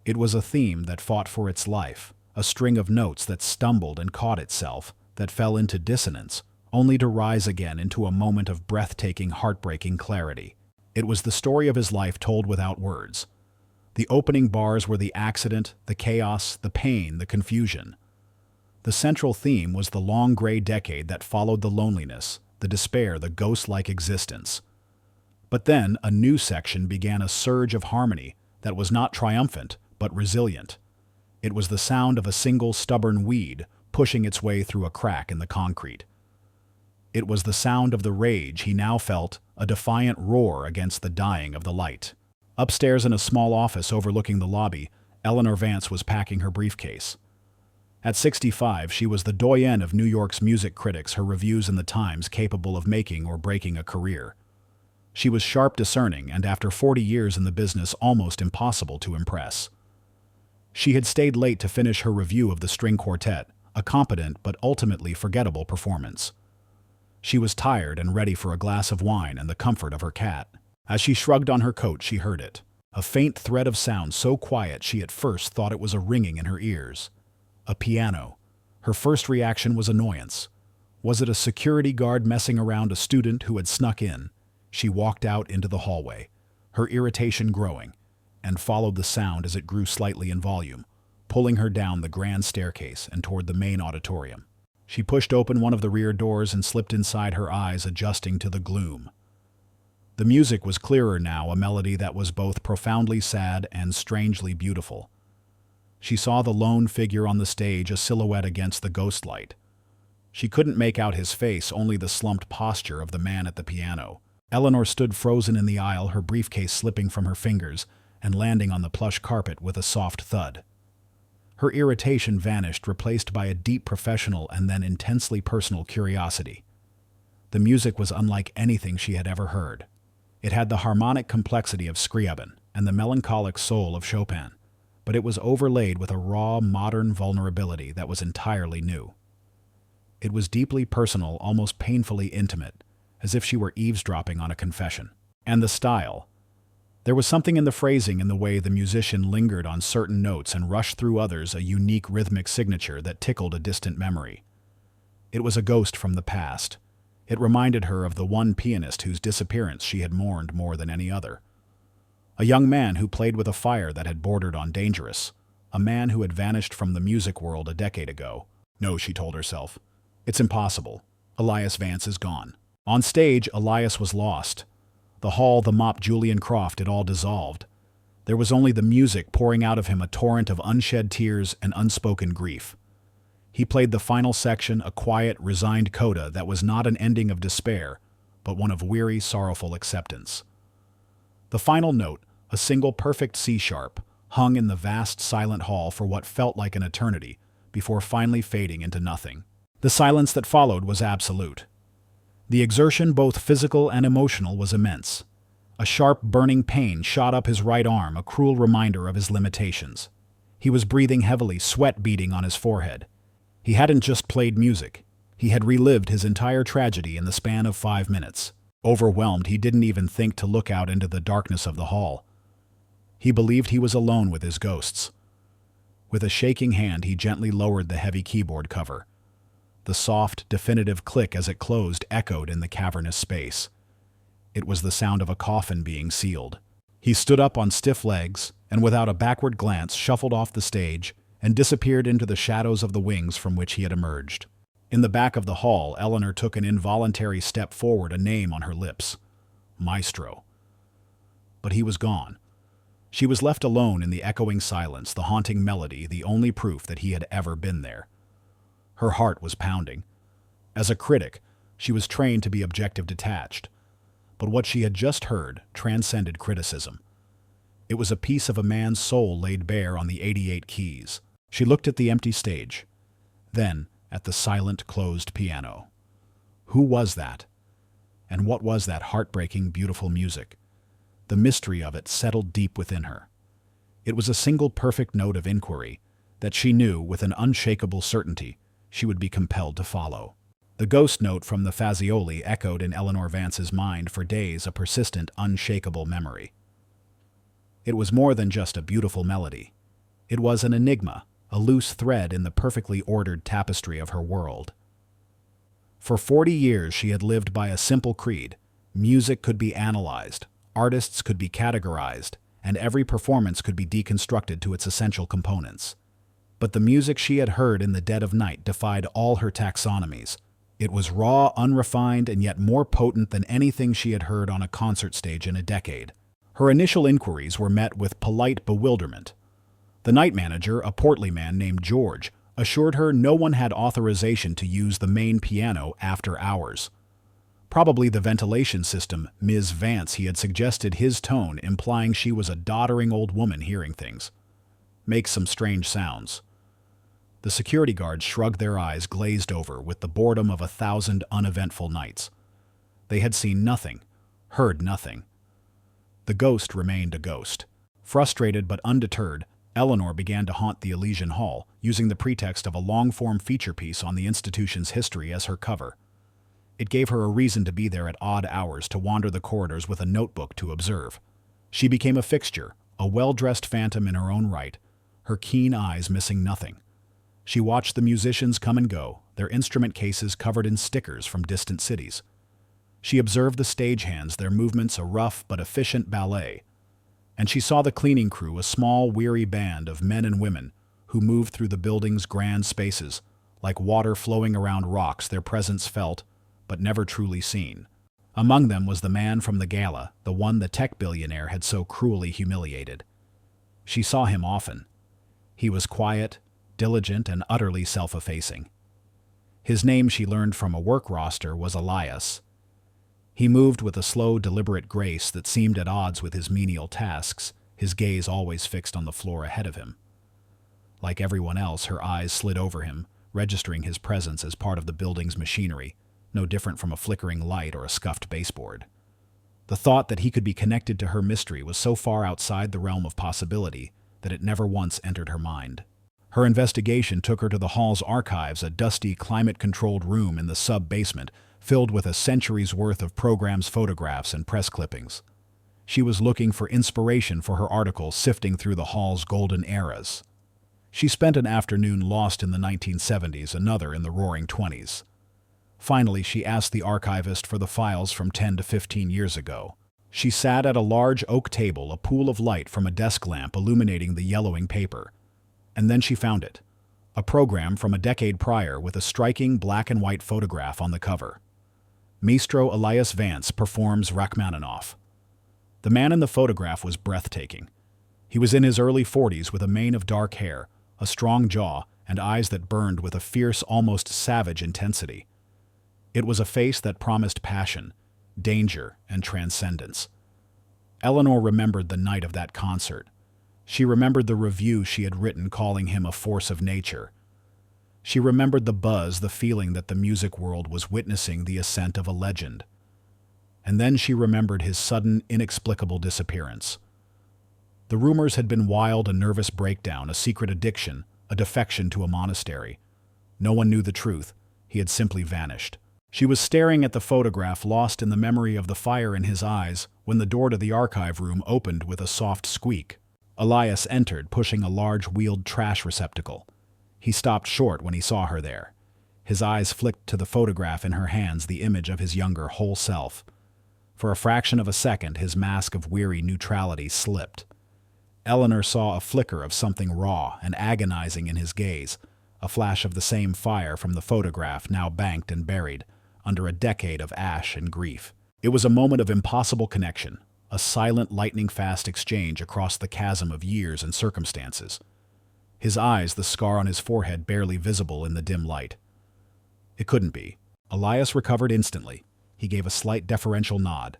It was a theme that fought for its life, a string of notes that stumbled and caught itself, that fell into dissonance, only to rise again into a moment of breathtaking, heartbreaking clarity. It was the story of his life told without words. The opening bars were the accident, the chaos, the pain, the confusion. The central theme was the long gray decade that followed the loneliness, the despair, the ghost-like existence. But then a new section began, a surge of harmony that was not triumphant, but resilient. It was the sound of a single stubborn weed pushing its way through a crack in the concrete. It was the sound of the rage he now felt, a defiant roar against the dying of the light. Upstairs in a small office overlooking the lobby, Eleanor Vance was packing her briefcase. At 65, she was the doyenne of New York's music critics, her reviews in the Times capable of making or breaking a career. She was sharp, discerning, and after 40 years in the business, almost impossible to impress. She had stayed late to finish her review of the string quartet, a competent but ultimately forgettable performance. She was tired and ready for a glass of wine and the comfort of her cat. As she shrugged on her coat, she heard it. A faint thread of sound so quiet she at first thought it was a ringing in her ears. A piano. Her first reaction was annoyance. Was it a security guard messing around a student who had snuck in? She walked out into the hallway, her irritation growing, and followed the sound as it grew slightly in volume, pulling her down the grand staircase and toward the main auditorium. She pushed open one of the rear doors and slipped inside, her eyes adjusting to the gloom. The music was clearer now, a melody that was both profoundly sad and strangely beautiful. She saw the lone figure on the stage, a silhouette against the ghost light. She couldn't make out his face, only the slumped posture of the man at the piano. Eleanor stood frozen in the aisle, her briefcase slipping from her fingers and landing on the plush carpet with a soft thud. Her irritation vanished, replaced by a deep professional and then intensely personal curiosity. The music was unlike anything she had ever heard. It had the harmonic complexity of Scriabin and the melancholic soul of Chopin, but it was overlaid with a raw, modern vulnerability that was entirely new. It was deeply personal, almost painfully intimate, as if she were eavesdropping on a confession. And the style. There was something in the phrasing, in the way the musician lingered on certain notes and rushed through others, a unique rhythmic signature that tickled a distant memory. It was a ghost from the past. It reminded her of the one pianist whose disappearance she had mourned more than any other. A young man who played with a fire that had bordered on dangerous. A man who had vanished from the music world a decade ago. No, she told herself. It's impossible. Elias Vance is gone. On stage, Elias was lost. The hall, the mop, Julian Croft, it all dissolved. There was only the music pouring out of him, a torrent of unshed tears and unspoken grief. He played the final section, a quiet, resigned coda that was not an ending of despair, but one of weary, sorrowful acceptance. The final note, a single perfect C-sharp, hung in the vast, silent hall for what felt like an eternity, before finally fading into nothing. The silence that followed was absolute. The exertion, both physical and emotional, was immense. A sharp, burning pain shot up his right arm, a cruel reminder of his limitations. He was breathing heavily, sweat beading on his forehead. He hadn't just played music. He had relived his entire tragedy in the span of 5 minutes. Overwhelmed, he didn't even think to look out into the darkness of the hall. He believed he was alone with his ghosts. With a shaking hand, he gently lowered the heavy keyboard cover. The soft, definitive click as it closed echoed in the cavernous space. It was the sound of a coffin being sealed. He stood up on stiff legs and, without a backward glance, shuffled off the stage and disappeared into the shadows of the wings from which he had emerged. In the back of the hall, Eleanor took an involuntary step forward, a name on her lips. Maestro. But he was gone. She was left alone in the echoing silence, the haunting melody, the only proof that he had ever been there. Her heart was pounding. As a critic, she was trained to be objective, detached. But what she had just heard transcended criticism. It was a piece of a man's soul laid bare on the 88 keys. She looked at the empty stage, then at the silent, closed piano. Who was that? And what was that heartbreaking, beautiful music? The mystery of it settled deep within her. It was a single perfect note of inquiry that she knew with an unshakable certainty she would be compelled to follow. The ghost note from the Fazioli echoed in Eleanor Vance's mind for days, a persistent, unshakable memory. It was more than just a beautiful melody. It was an enigma, a loose thread in the perfectly ordered tapestry of her world. For 40 years she had lived by a simple creed: music could be analyzed, Artists could be categorized, and every performance could be deconstructed to its essential components. But the music she had heard in the dead of night defied all her taxonomies. It was raw, unrefined, and yet more potent than anything she had heard on a concert stage in a decade. Her initial inquiries were met with polite bewilderment. The night manager, a portly man named George, assured her no one had authorization to use the main piano after hours. Probably the ventilation system, Ms. Vance, he had suggested, his tone implying she was a doddering old woman hearing things. Make some strange sounds. The security guards shrugged their eyes glazed over with the boredom of 1,000 uneventful nights. They had seen nothing, heard nothing. The ghost remained a ghost. Frustrated but undeterred, Eleanor began to haunt the Elysian Hall, using the pretext of a long-form feature piece on the institution's history as her cover. It gave her a reason to be there at odd hours, to wander the corridors with a notebook to observe. She became a fixture, a well-dressed phantom in her own right, her keen eyes missing nothing. She watched the musicians come and go, their instrument cases covered in stickers from distant cities. She observed the stagehands, their movements a rough but efficient ballet. And she saw the cleaning crew, a small, weary band of men and women who moved through the building's grand spaces, like water flowing around rocks, their presence felt, but never truly seen. Among them was the man from the gala, the one the tech billionaire had so cruelly humiliated. She saw him often. He was quiet, diligent, and utterly self-effacing. His name, she learned from a work roster, was Elias. He moved with a slow, deliberate grace that seemed at odds with his menial tasks, his gaze always fixed on the floor ahead of him. Like everyone else, her eyes slid over him, registering his presence as part of the building's machinery, no different from a flickering light or a scuffed baseboard. The thought that he could be connected to her mystery was so far outside the realm of possibility that it never once entered her mind. Her investigation took her to the hall's archives, a dusty, climate-controlled room in the sub-basement, filled with a century's worth of programs, photographs, and press clippings. She was looking for inspiration for her article, sifting through the hall's golden eras. She spent an afternoon lost in the 1970s, another in the roaring 20s. Finally, she asked the archivist for the files from 10 to 15 years ago. She sat at a large oak table, a pool of light from a desk lamp illuminating the yellowing paper. And then she found it, a program from a decade prior with a striking black and white photograph on the cover. Maestro Elias Vance performs Rachmaninoff. The man in the photograph was breathtaking. He was in his early 40s with a mane of dark hair, a strong jaw, and eyes that burned with a fierce, almost savage intensity. It was a face that promised passion, danger, and transcendence. Eleanor remembered the night of that concert. She remembered the review she had written calling him a force of nature. She remembered the buzz, the feeling that the music world was witnessing the ascent of a legend. And then she remembered his sudden, inexplicable disappearance. The rumors had been wild, a nervous breakdown, a secret addiction, a defection to a monastery. No one knew the truth. He had simply vanished. She was staring at the photograph, lost in the memory of the fire in his eyes, when the door to the archive room opened with a soft squeak. Elias entered, pushing a large wheeled trash receptacle. He stopped short when he saw her there. His eyes flicked to the photograph in her hands, the image of his younger whole self. For a fraction of a second, his mask of weary neutrality slipped. Eleanor saw a flicker of something raw and agonizing in his gaze, a flash of the same fire from the photograph now banked and buried under a decade of ash and grief. It was a moment of impossible connection, a silent, lightning-fast exchange across the chasm of years and circumstances. His eyes, the scar on his forehead barely visible in the dim light. It couldn't be. Elias recovered instantly. He gave a slight deferential nod.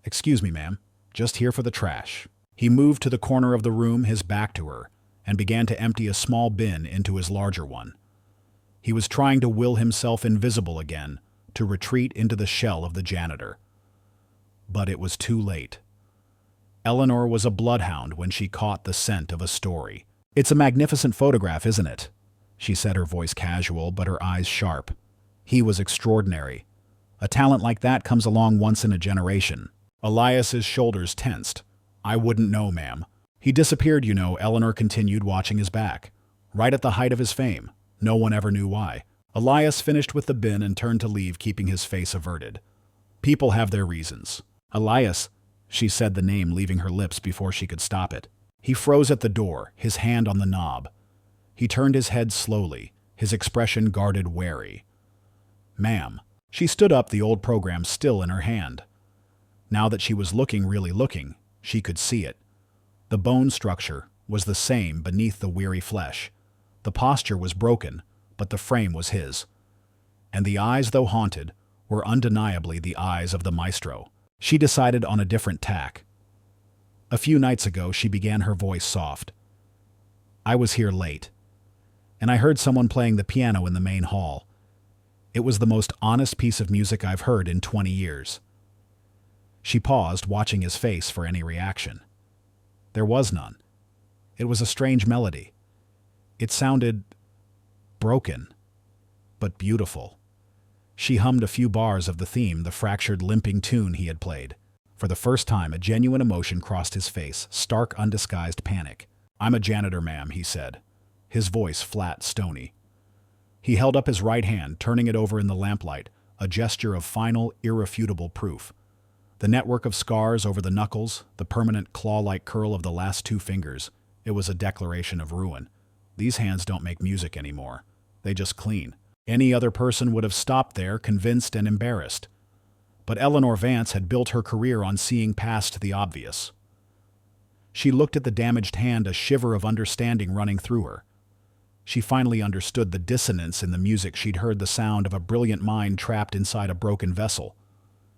"Excuse me, ma'am. Just here for the trash." He moved to the corner of the room, his back to her, and began to empty a small bin into his larger one. He was trying to will himself invisible again, to retreat into the shell of the janitor. But it was too late. Eleanor was a bloodhound when she caught the scent of a story. "It's a magnificent photograph, isn't it?" she said, her voice casual, but her eyes sharp. He was extraordinary. A talent like that comes along once in a generation. Elias's shoulders tensed. "I wouldn't know, ma'am. He disappeared, you know," Eleanor continued, watching his back. "Right at the height of his fame. No one ever knew why." Elias finished with the bin and turned to leave, keeping his face averted. "People have their reasons." "Elias," She said the name, leaving her lips before she could stop it. He froze at the door, his hand on the knob. He turned his head slowly, his expression guarded, wary. "Ma'am." She stood up, the old program still in her hand. Now that she was really looking, she could see it. The bone structure was the same beneath the weary flesh. The posture was broken, but the frame was his. And the eyes, though haunted, were undeniably the eyes of the maestro. She decided on a different tack. "A few nights ago," she began, her voice soft, "I was here late, and I heard someone playing the piano in the main hall. It was the most honest piece of music I've heard in 20 years. She paused, watching his face for any reaction. There was none. It was a strange melody. It sounded broken, but beautiful. She hummed a few bars of the theme, the fractured, limping tune he had played. For the first time, a genuine emotion crossed his face, stark, undisguised panic. "I'm a janitor, ma'am," he said, his voice flat, stony. He held up his right hand, turning it over in the lamplight, a gesture of final, irrefutable proof. The network of scars over the knuckles, the permanent claw-like curl of the last 2 fingers, it was a declaration of ruin. These hands don't make music anymore. They just clean. Any other person would have stopped there, convinced and embarrassed. But Eleanor Vance had built her career on seeing past the obvious. She looked at the damaged hand, a shiver of understanding running through her. She finally understood the dissonance in the music. She'd heard the sound of a brilliant mind trapped inside a broken vessel.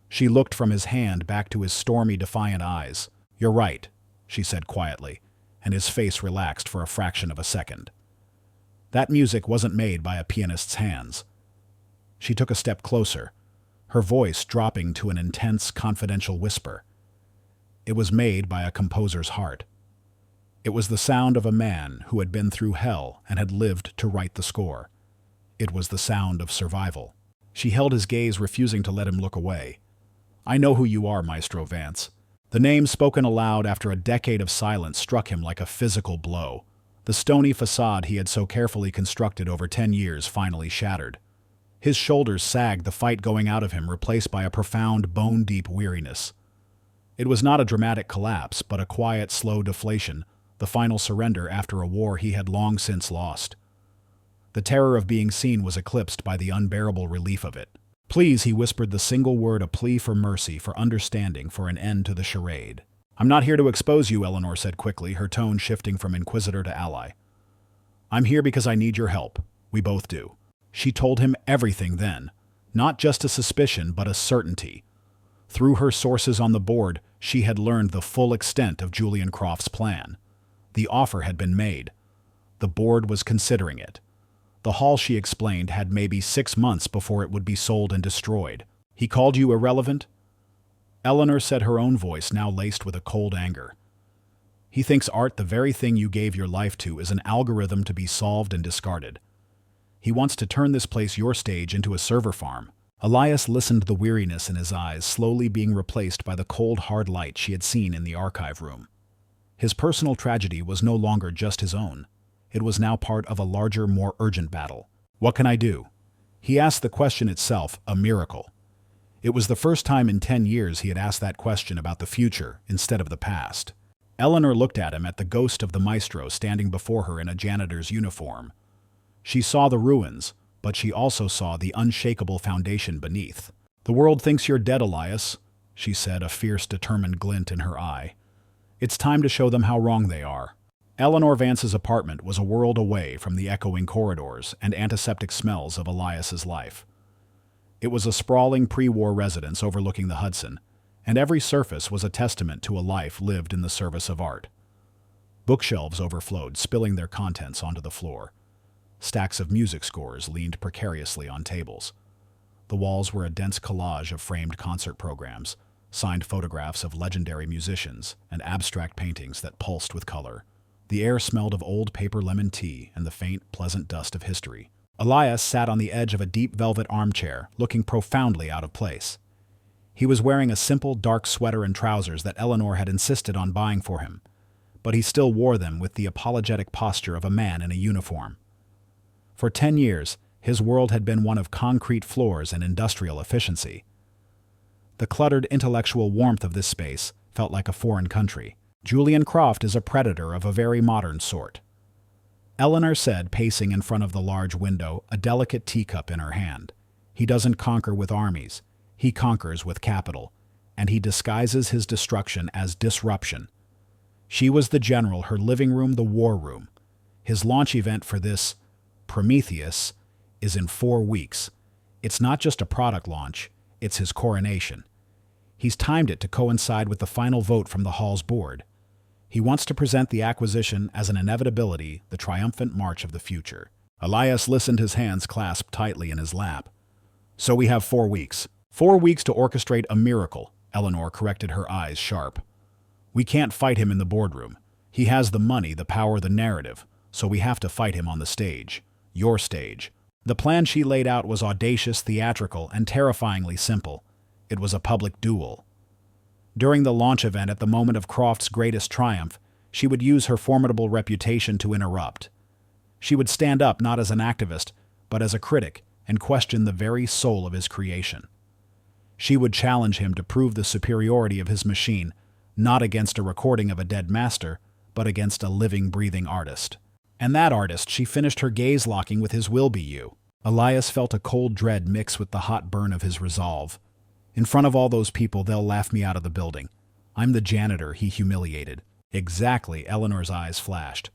She looked from his hand back to his stormy, defiant eyes. "You're right," she said quietly, and his face relaxed for a fraction of a second. That music wasn't made by a pianist's hands. She took a step closer, her voice dropping to an intense, confidential whisper. It was made by a composer's heart. It was the sound of a man who had been through hell and had lived to write the score. It was the sound of survival. She held his gaze, refusing to let him look away. "I know who you are, Maestro Vance." The name, spoken aloud after a decade of silence, struck him like a physical blow. The stony facade he had so carefully constructed over 10 years finally shattered. His shoulders sagged, the fight going out of him, replaced by a profound, bone-deep weariness. It was not a dramatic collapse, but a quiet, slow deflation, the final surrender after a war he had long since lost. The terror of being seen was eclipsed by the unbearable relief of it. "Please," he whispered, the single word a plea for mercy, for understanding, for an end to the charade. "I'm not here to expose you," Eleanor said quickly, her tone shifting from inquisitor to ally. "I'm here because I need your help. We both do." She told him everything then, not just a suspicion, but a certainty. Through her sources on the board, she had learned the full extent of Julian Croft's plan. The offer had been made. The board was considering it. The hall, she explained, had maybe 6 months before it would be sold and destroyed. "He called you irrelevant?" Eleanor said, her own voice now laced with a cold anger. "He thinks art, the very thing you gave your life to, is an algorithm to be solved and discarded. He wants to turn this place, your stage, into a server farm." Elias listened, the weariness in his eyes slowly being replaced by the cold, hard light she had seen in the archive room. His personal tragedy was no longer just his own. It was now part of a larger, more urgent battle. "What can I do?" He asked, the question itself a miracle. It was the first time in 10 years he had asked that question about the future instead of the past. Eleanor looked at him, at the ghost of the maestro standing before her in a janitor's uniform. She saw the ruins, but she also saw the unshakable foundation beneath. "The world thinks you're dead, Elias," she said, a fierce, determined glint in her eye. "It's time to show them how wrong they are." Eleanor Vance's apartment was a world away from the echoing corridors and antiseptic smells of Elias's life. It was a sprawling pre-war residence overlooking the Hudson, and every surface was a testament to a life lived in the service of art. Bookshelves overflowed, spilling their contents onto the floor. Stacks of music scores leaned precariously on tables. The walls were a dense collage of framed concert programs, signed photographs of legendary musicians, and abstract paintings that pulsed with color. The air smelled of old paper lemon tea and the faint, pleasant dust of history. Elias sat on the edge of a deep velvet armchair, looking profoundly out of place. He was wearing a simple, dark sweater and trousers that Eleanor had insisted on buying for him, but he still wore them with the apologetic posture of a man in a uniform. For 10 years, his world had been one of concrete floors and industrial efficiency. The cluttered intellectual warmth of this space felt like a foreign country. Julian Croft is a predator of a very modern sort, Eleanor said, pacing in front of the large window, a delicate teacup in her hand. He doesn't conquer with armies. He conquers with capital, and he disguises his destruction as disruption. She was the general, her living room the war room. His launch event for this Prometheus is in 4 weeks. It's not just a product launch, it's his coronation. He's timed it to coincide with the final vote from the hall's board. He wants to present the acquisition as an inevitability, the triumphant march of the future. Elias listened, his hands clasped tightly in his lap. So we have 4 weeks. 4 weeks to orchestrate a miracle, Eleanor corrected, her eyes sharp. We can't fight him in the boardroom. He has the money, the power, the narrative, so we have to fight him on the stage. Your stage. The plan she laid out was audacious, theatrical, and terrifyingly simple. It was a public duel. During the launch event, at the moment of Croft's greatest triumph, she would use her formidable reputation to interrupt. She would stand up not as an activist, but as a critic, and question the very soul of his creation. She would challenge him to prove the superiority of his machine, not against a recording of a dead master, but against a living, breathing artist. And that artist, she finished, her gaze locking with his, will be you. Elias felt a cold dread mix with the hot burn of his resolve. In front of all those people, they'll laugh me out of the building. I'm the janitor, he humiliated. Exactly, Eleanor's eyes flashed.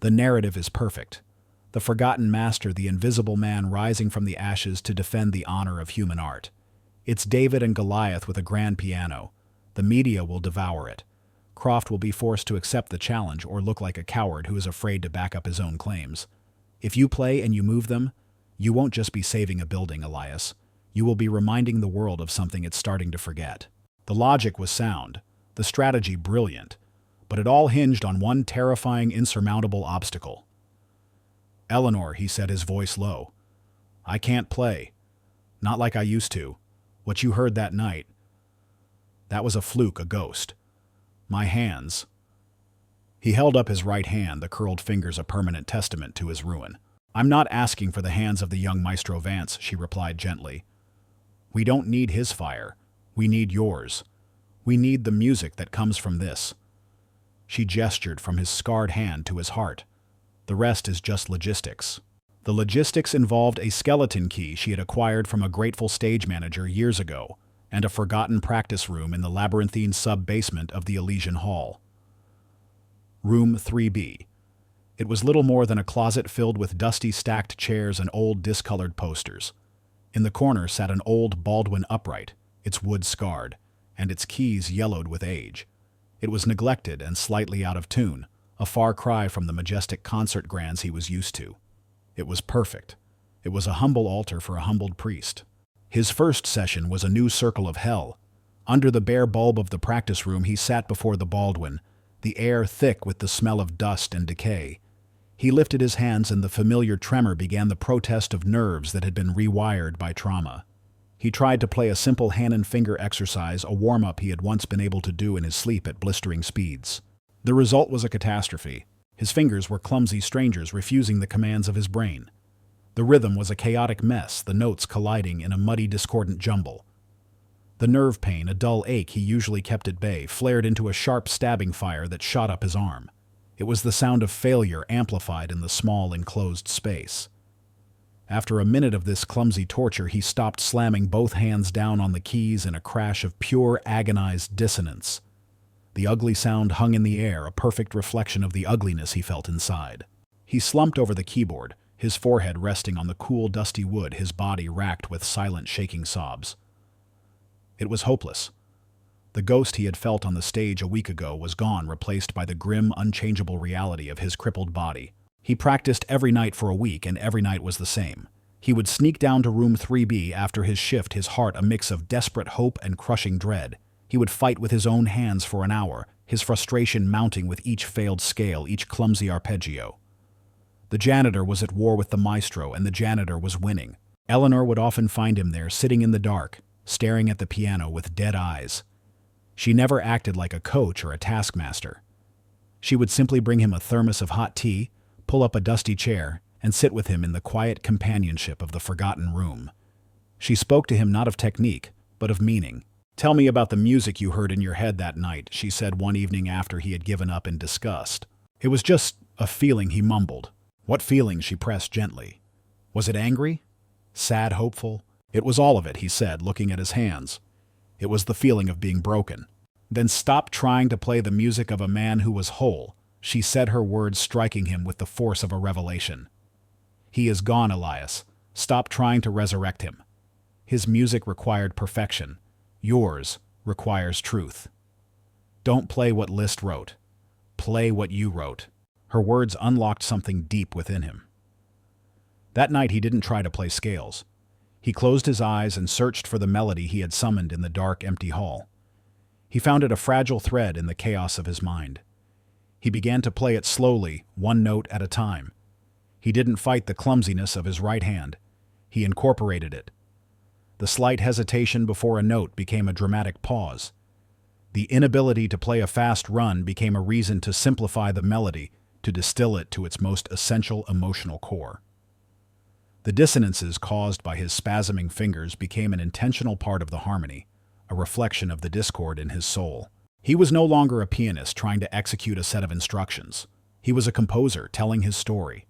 The narrative is perfect. The forgotten master, the invisible man rising from the ashes to defend the honor of human art. It's David and Goliath with a grand piano. The media will devour it. Croft will be forced to accept the challenge or look like a coward who is afraid to back up his own claims. If you play and you move them, you won't just be saving a building, Elias. You will be reminding the world of something it's starting to forget. The logic was sound, the strategy brilliant, but it all hinged on one terrifying, insurmountable obstacle. Eleanor, he said, his voice low. I can't play. Not like I used to. What you heard that night, that was a fluke, a ghost. My hands. He held up his right hand, the curled fingers a permanent testament to his ruin. I'm not asking for the hands of the young Maestro Vance, she replied gently. We don't need his fire. We need yours. We need the music that comes from this. She gestured from his scarred hand to his heart. The rest is just logistics. The logistics involved a skeleton key she had acquired from a grateful stage manager years ago, and a forgotten practice room in the labyrinthine sub-basement of the Elysian Hall. Room 3B. It was little more than a closet filled with dusty stacked chairs and old discolored posters. In the corner sat an old Baldwin upright, its wood scarred, and its keys yellowed with age. It was neglected and slightly out of tune, a far cry from the majestic concert grands he was used to. It was perfect. It was a humble altar for a humbled priest. His first session was a new circle of hell. Under the bare bulb of the practice room he sat before the Baldwin, the air thick with the smell of dust and decay. He lifted his hands and the familiar tremor began the protest of nerves that had been rewired by trauma. He tried to play a simple hand and finger exercise, a warm-up he had once been able to do in his sleep at blistering speeds. The result was a catastrophe. His fingers were clumsy strangers refusing the commands of his brain. The rhythm was a chaotic mess, the notes colliding in a muddy, discordant jumble. The nerve pain, a dull ache he usually kept at bay, flared into a sharp stabbing fire that shot up his arm. It was the sound of failure amplified in the small, enclosed space. After a minute of this clumsy torture, he stopped, slamming both hands down on the keys in a crash of pure, agonized dissonance. The ugly sound hung in the air, a perfect reflection of the ugliness he felt inside. He slumped over the keyboard, his forehead resting on the cool, dusty wood, his body racked with silent, shaking sobs. It was hopeless. The ghost he had felt on the stage a week ago was gone, replaced by the grim, unchangeable reality of his crippled body. He practiced every night for a week, and every night was the same. He would sneak down to room 3B after his shift, his heart a mix of desperate hope and crushing dread. He would fight with his own hands for an hour, his frustration mounting with each failed scale, each clumsy arpeggio. The janitor was at war with the maestro, and the janitor was winning. Eleanor would often find him there, sitting in the dark, staring at the piano with dead eyes. She never acted like a coach or a taskmaster. She would simply bring him a thermos of hot tea, pull up a dusty chair, and sit with him in the quiet companionship of the forgotten room. She spoke to him not of technique, but of meaning. "Tell me about the music you heard in your head that night," she said one evening after he had given up in disgust. "It was just a feeling," he mumbled. "What feeling?" she pressed gently. "Was it angry? Sad, hopeful?" "It was all of it," he said, looking at his hands. "It was the feeling of being broken." "Then stop trying to play the music of a man who was whole," she said, her words striking him with the force of a revelation. "He is gone, Elias. Stop trying to resurrect him. His music required perfection. Yours requires truth. Don't play what Liszt wrote. Play what you wrote." Her words unlocked something deep within him. That night he didn't try to play scales. He closed his eyes and searched for the melody he had summoned in the dark, empty hall. He found it a fragile thread in the chaos of his mind. He began to play it slowly, one note at a time. He didn't fight the clumsiness of his right hand. He incorporated it. The slight hesitation before a note became a dramatic pause. The inability to play a fast run became a reason to simplify the melody, to distill it to its most essential emotional core. The dissonances caused by his spasming fingers became an intentional part of the harmony, a reflection of the discord in his soul. He was no longer a pianist trying to execute a set of instructions. He was a composer telling his story.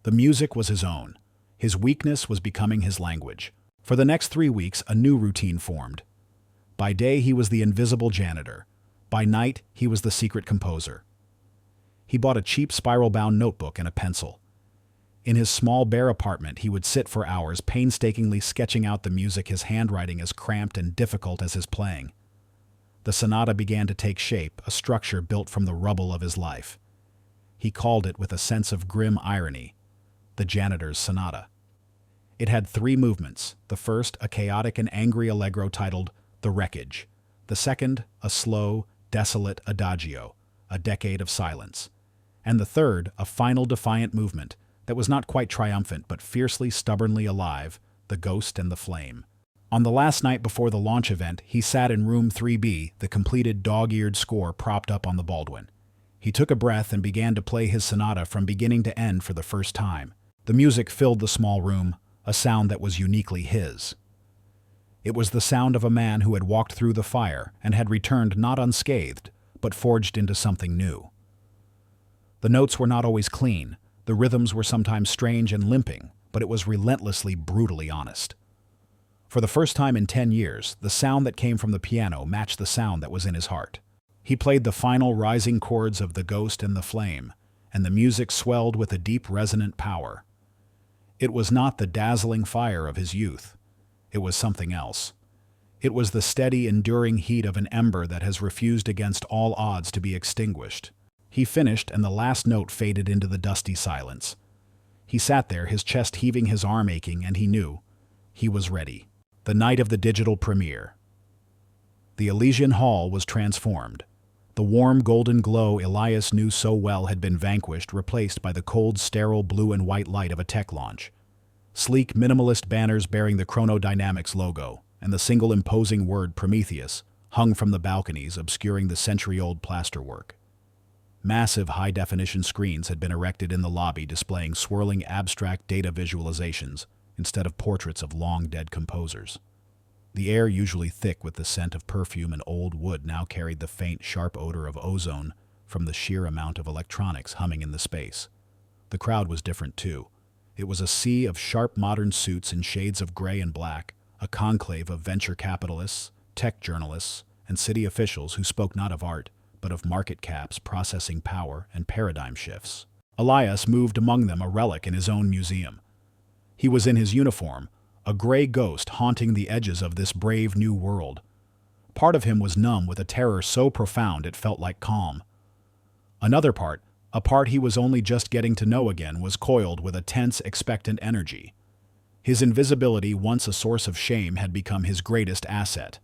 The music was his own. His weakness was becoming his language. For the next 3 weeks, a new routine formed. By day, he was the invisible janitor. By night, he was the secret composer. He bought a cheap spiral-bound notebook and a pencil. In his small, bare apartment, he would sit for hours, painstakingly sketching out the music, his handwriting as cramped and difficult as his playing. The sonata began to take shape, a structure built from the rubble of his life. He called it, with a sense of grim irony, the janitor's sonata. It had 3 movements. The first, a chaotic and angry allegro titled The Wreckage. The second, a slow, desolate adagio, a decade of silence. And the third, a final defiant movement that was not quite triumphant but fiercely, stubbornly alive, the ghost and the flame. On the last night before the launch event, he sat in room 3B, the completed dog-eared score propped up on the Baldwin. He took a breath and began to play his sonata from beginning to end for the first time. The music filled the small room, a sound that was uniquely his. It was the sound of a man who had walked through the fire and had returned not unscathed, but forged into something new. The notes were not always clean. The rhythms were sometimes strange and limping, but it was relentlessly, brutally honest. For the first time in 10 years, the sound that came from the piano matched the sound that was in his heart. He played the final rising chords of The Ghost and the Flame, and the music swelled with a deep, resonant power. It was not the dazzling fire of his youth. It was something else. It was the steady, enduring heat of an ember that has refused against all odds to be extinguished. He finished, and the last note faded into the dusty silence. He sat there, his chest heaving, his arm aching, and he knew. He was ready. The night of the digital premiere. The Elysian hall was transformed. The warm golden glow Elias knew so well had been vanquished, replaced by the cold, sterile blue and white light of a tech launch. Sleek, minimalist banners bearing the Chronodynamics logo, and the single imposing word Prometheus, hung from the balconies, obscuring the century-old plasterwork. Massive high-definition screens had been erected in the lobby, displaying swirling abstract data visualizations instead of portraits of long-dead composers. The air, usually thick with the scent of perfume and old wood, now carried the faint, sharp odor of ozone from the sheer amount of electronics humming in the space. The crowd was different, too. It was a sea of sharp modern suits in shades of gray and black, a conclave of venture capitalists, tech journalists, and city officials who spoke not of art, but of market caps, processing power, and paradigm shifts. Elias moved among them, a relic in his own museum. He was in his uniform, a gray ghost haunting the edges of this brave new world. Part of him was numb with a terror so profound it felt like calm. Another part, a part he was only just getting to know again, was coiled with a tense, expectant energy. His invisibility, once a source of shame, had become his greatest asset.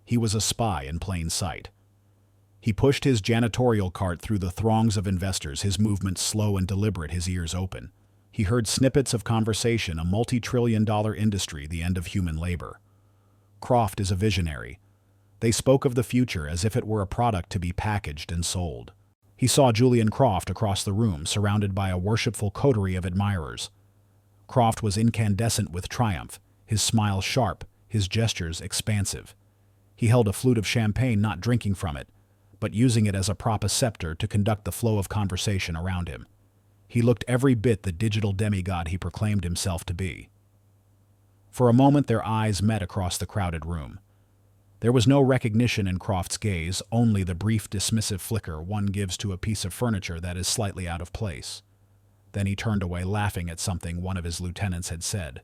He was a spy in plain sight. He pushed his janitorial cart through the throngs of investors, his movements slow and deliberate, his ears open. He heard snippets of conversation, a multi-trillion-dollar industry, the end of human labor. Croft is a visionary. They spoke of the future as if it were a product to be packaged and sold. He saw Julian Croft across the room, surrounded by a worshipful coterie of admirers. Croft was incandescent with triumph, his smile sharp, his gestures expansive. He held a flute of champagne, not drinking from it, but using it as a proper scepter to conduct the flow of conversation around him. He looked every bit the digital demigod he proclaimed himself to be. For a moment their eyes met across the crowded room. There was no recognition in Croft's gaze, only the brief dismissive flicker one gives to a piece of furniture that is slightly out of place. Then he turned away, laughing at something one of his lieutenants had said.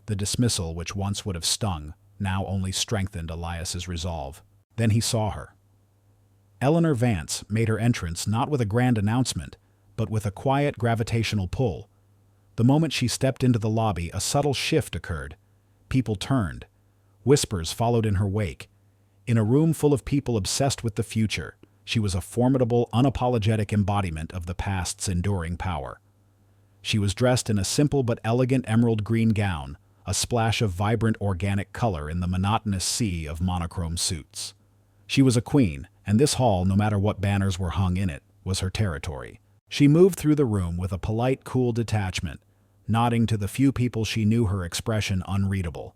The dismissal, which once would have stung, now only strengthened Elias's resolve. Then he saw her. Eleanor Vance made her entrance not with a grand announcement, but with a quiet gravitational pull. The moment she stepped into the lobby, a subtle shift occurred. People turned. Whispers followed in her wake. In a room full of people obsessed with the future, she was a formidable, unapologetic embodiment of the past's enduring power. She was dressed in a simple but elegant emerald green gown, a splash of vibrant organic color in the monotonous sea of monochrome suits. She was a queen, and this hall, no matter what banners were hung in it, was her territory. She moved through the room with a polite, cool detachment, nodding to the few people she knew, her expression unreadable.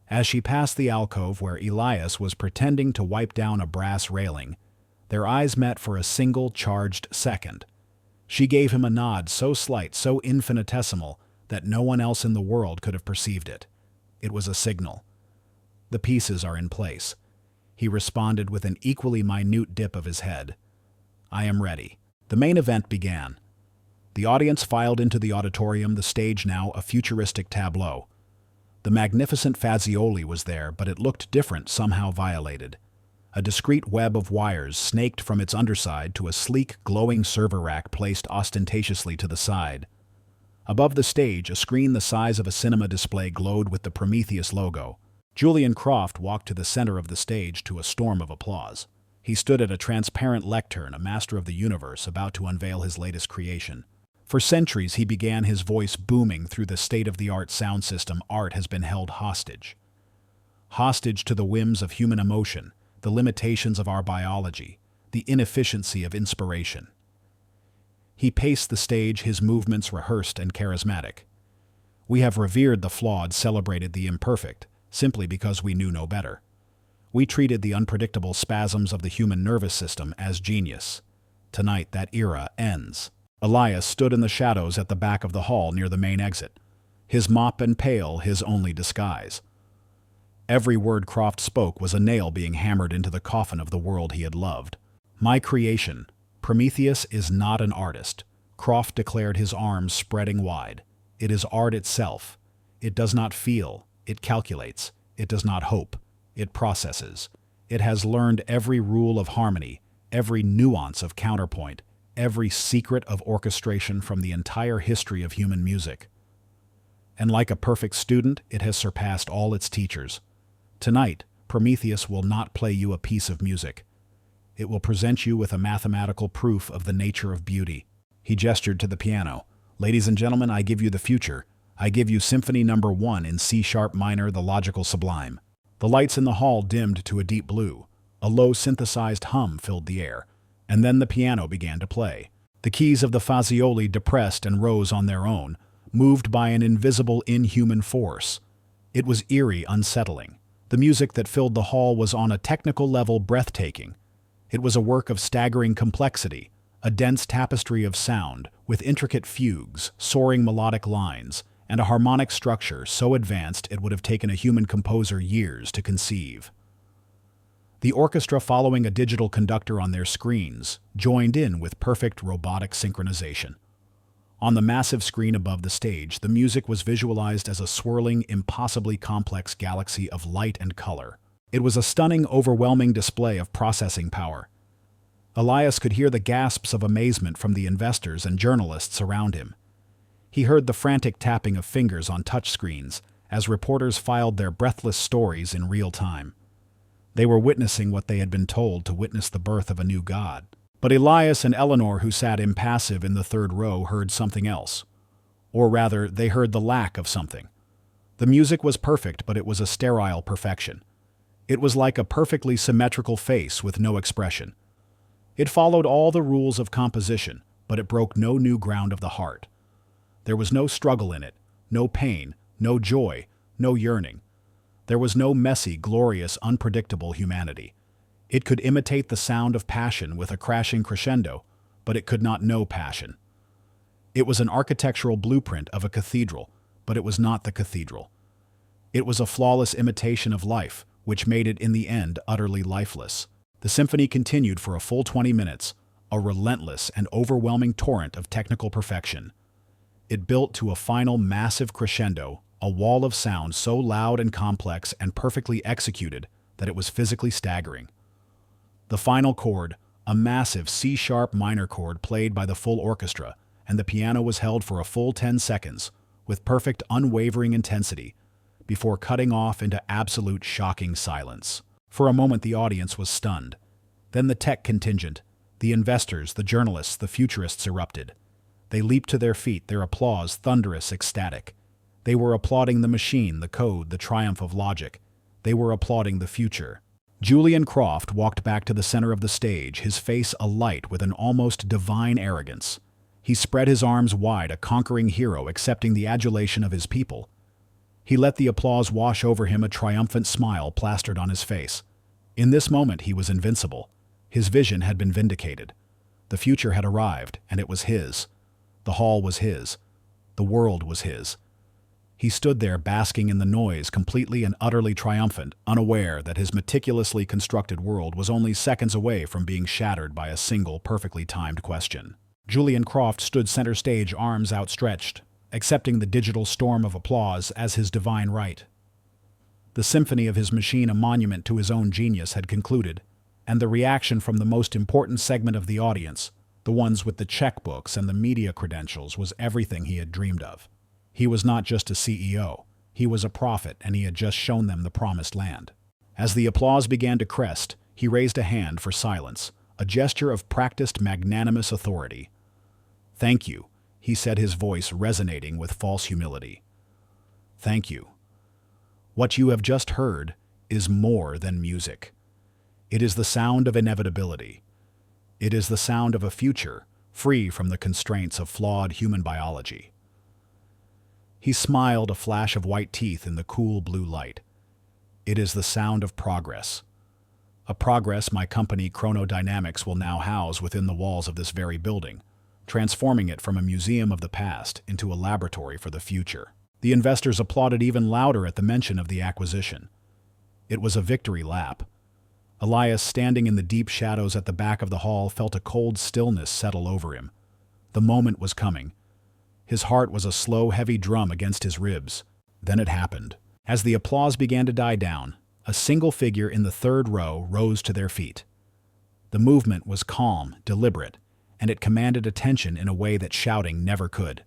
As she passed the alcove where Elias was pretending to wipe down a brass railing, their eyes met for a single charged second. She gave him a nod so slight, so infinitesimal, that no one else in the world could have perceived it. It was a signal. The pieces are in place. He responded with an equally minute dip of his head. I am ready. The main event began. The audience filed into the auditorium, the stage now a futuristic tableau. The magnificent Fazioli was there, but it looked different, somehow violated. A discreet web of wires snaked from its underside to a sleek, glowing server rack placed ostentatiously to the side. Above the stage, a screen the size of a cinema display glowed with the Prometheus logo. Julian Croft walked to the center of the stage to a storm of applause. He stood at a transparent lectern, a master of the universe, about to unveil his latest creation. For centuries he began, his voice booming through the state-of-the-art sound system. Art has been held hostage. Hostage to the whims of human emotion, the limitations of our biology, the inefficiency of inspiration. He paced the stage, his movements rehearsed and charismatic. We have revered the flawed, celebrated the imperfect, simply because we knew no better. We treated the unpredictable spasms of the human nervous system as genius. Tonight that era ends. Elias stood in the shadows at the back of the hall near the main exit, his mop and pail his only disguise. Every word Croft spoke was a nail being hammered into the coffin of the world he had loved. My creation, Prometheus, is not an artist, Croft declared, his arms spreading wide. It is art itself. It does not feel, it calculates. It does not hope, it processes. It has learned every rule of harmony, every nuance of counterpoint, every secret of orchestration from the entire history of human music. And like a perfect student, it has surpassed all its teachers. Tonight, Prometheus will not play you a piece of music. It will present you with a mathematical proof of the nature of beauty. He gestured to the piano. Ladies and gentlemen, I give you the future. I give you Symphony No. 1 in C-sharp minor, the logical sublime. The lights in the hall dimmed to a deep blue. A low synthesized hum filled the air, and then the piano began to play. The keys of the Fazioli depressed and rose on their own, moved by an invisible, inhuman force. It was eerie, unsettling. The music that filled the hall was on a technical level breathtaking. It was a work of staggering complexity, a dense tapestry of sound, with intricate fugues, soaring melodic lines, and a harmonic structure so advanced it would have taken a human composer years to conceive. The orchestra, following a digital conductor on their screens, joined in with perfect robotic synchronization. On the massive screen above the stage, the music was visualized as a swirling, impossibly complex galaxy of light and color. It was a stunning, overwhelming display of processing power. Elias could hear the gasps of amazement from the investors and journalists around him. He heard the frantic tapping of fingers on touchscreens as reporters filed their breathless stories in real time. They were witnessing what they had been told to witness, the birth of a new god. But Elias and Eleanor, who sat impassive in the third row, heard something else. Or rather, they heard the lack of something. The music was perfect, but it was a sterile perfection. It was like a perfectly symmetrical face with no expression. It followed all the rules of composition, but it broke no new ground of the heart. There was no struggle in it, no pain, no joy, no yearning. There was no messy, glorious, unpredictable humanity. It could imitate the sound of passion with a crashing crescendo, but it could not know passion. It was an architectural blueprint of a cathedral, but it was not the cathedral. It was a flawless imitation of life, which made it in the end utterly lifeless. The symphony continued for a full 20 minutes, a relentless and overwhelming torrent of technical perfection. It built to a final massive crescendo, a wall of sound so loud and complex and perfectly executed that it was physically staggering. The final chord, a massive C-sharp minor chord played by the full orchestra, and the piano was held for a full 10 seconds, with perfect unwavering intensity, before cutting off into absolute shocking silence. For a moment the audience was stunned. Then the tech contingent, the investors, the journalists, the futurists erupted. They leaped to their feet, their applause thunderous, ecstatic. They were applauding the machine, the code, the triumph of logic. They were applauding the future. Julian Croft walked back to the center of the stage, his face alight with an almost divine arrogance. He spread his arms wide, a conquering hero accepting the adulation of his people. He let the applause wash over him, a triumphant smile plastered on his face. In this moment he was invincible. His vision had been vindicated. The future had arrived, and it was his. The hall was his. The world was his. He stood there basking in the noise, completely and utterly triumphant, unaware that his meticulously constructed world was only seconds away from being shattered by a single perfectly timed question. Julian Croft stood center stage, arms outstretched, accepting the digital storm of applause as his divine right. The symphony of his machine, a monument to his own genius, had concluded, and the reaction from the most important segment of the audience, the ones with the checkbooks and the media credentials, was everything he had dreamed of. He was not just a CEO, he was a prophet, and he had just shown them the promised land. As the applause began to crest, he raised a hand for silence, a gesture of practiced magnanimous authority. "Thank you," he said, his voice resonating with false humility. "Thank you. What you have just heard is more than music. It is the sound of inevitability. It is the sound of a future free from the constraints of flawed human biology." He smiled, a flash of white teeth in the cool blue light. "It is the sound of progress. A progress my company Chronodynamics will now house within the walls of this very building, transforming it from a museum of the past into a laboratory for the future." The investors applauded even louder at the mention of the acquisition. It was a victory lap. Elias, standing in the deep shadows at the back of the hall, felt a cold stillness settle over him. The moment was coming. His heart was a slow, heavy drum against his ribs. Then it happened. As the applause began to die down, a single figure in the third row rose to their feet. The movement was calm, deliberate, and it commanded attention in a way that shouting never could.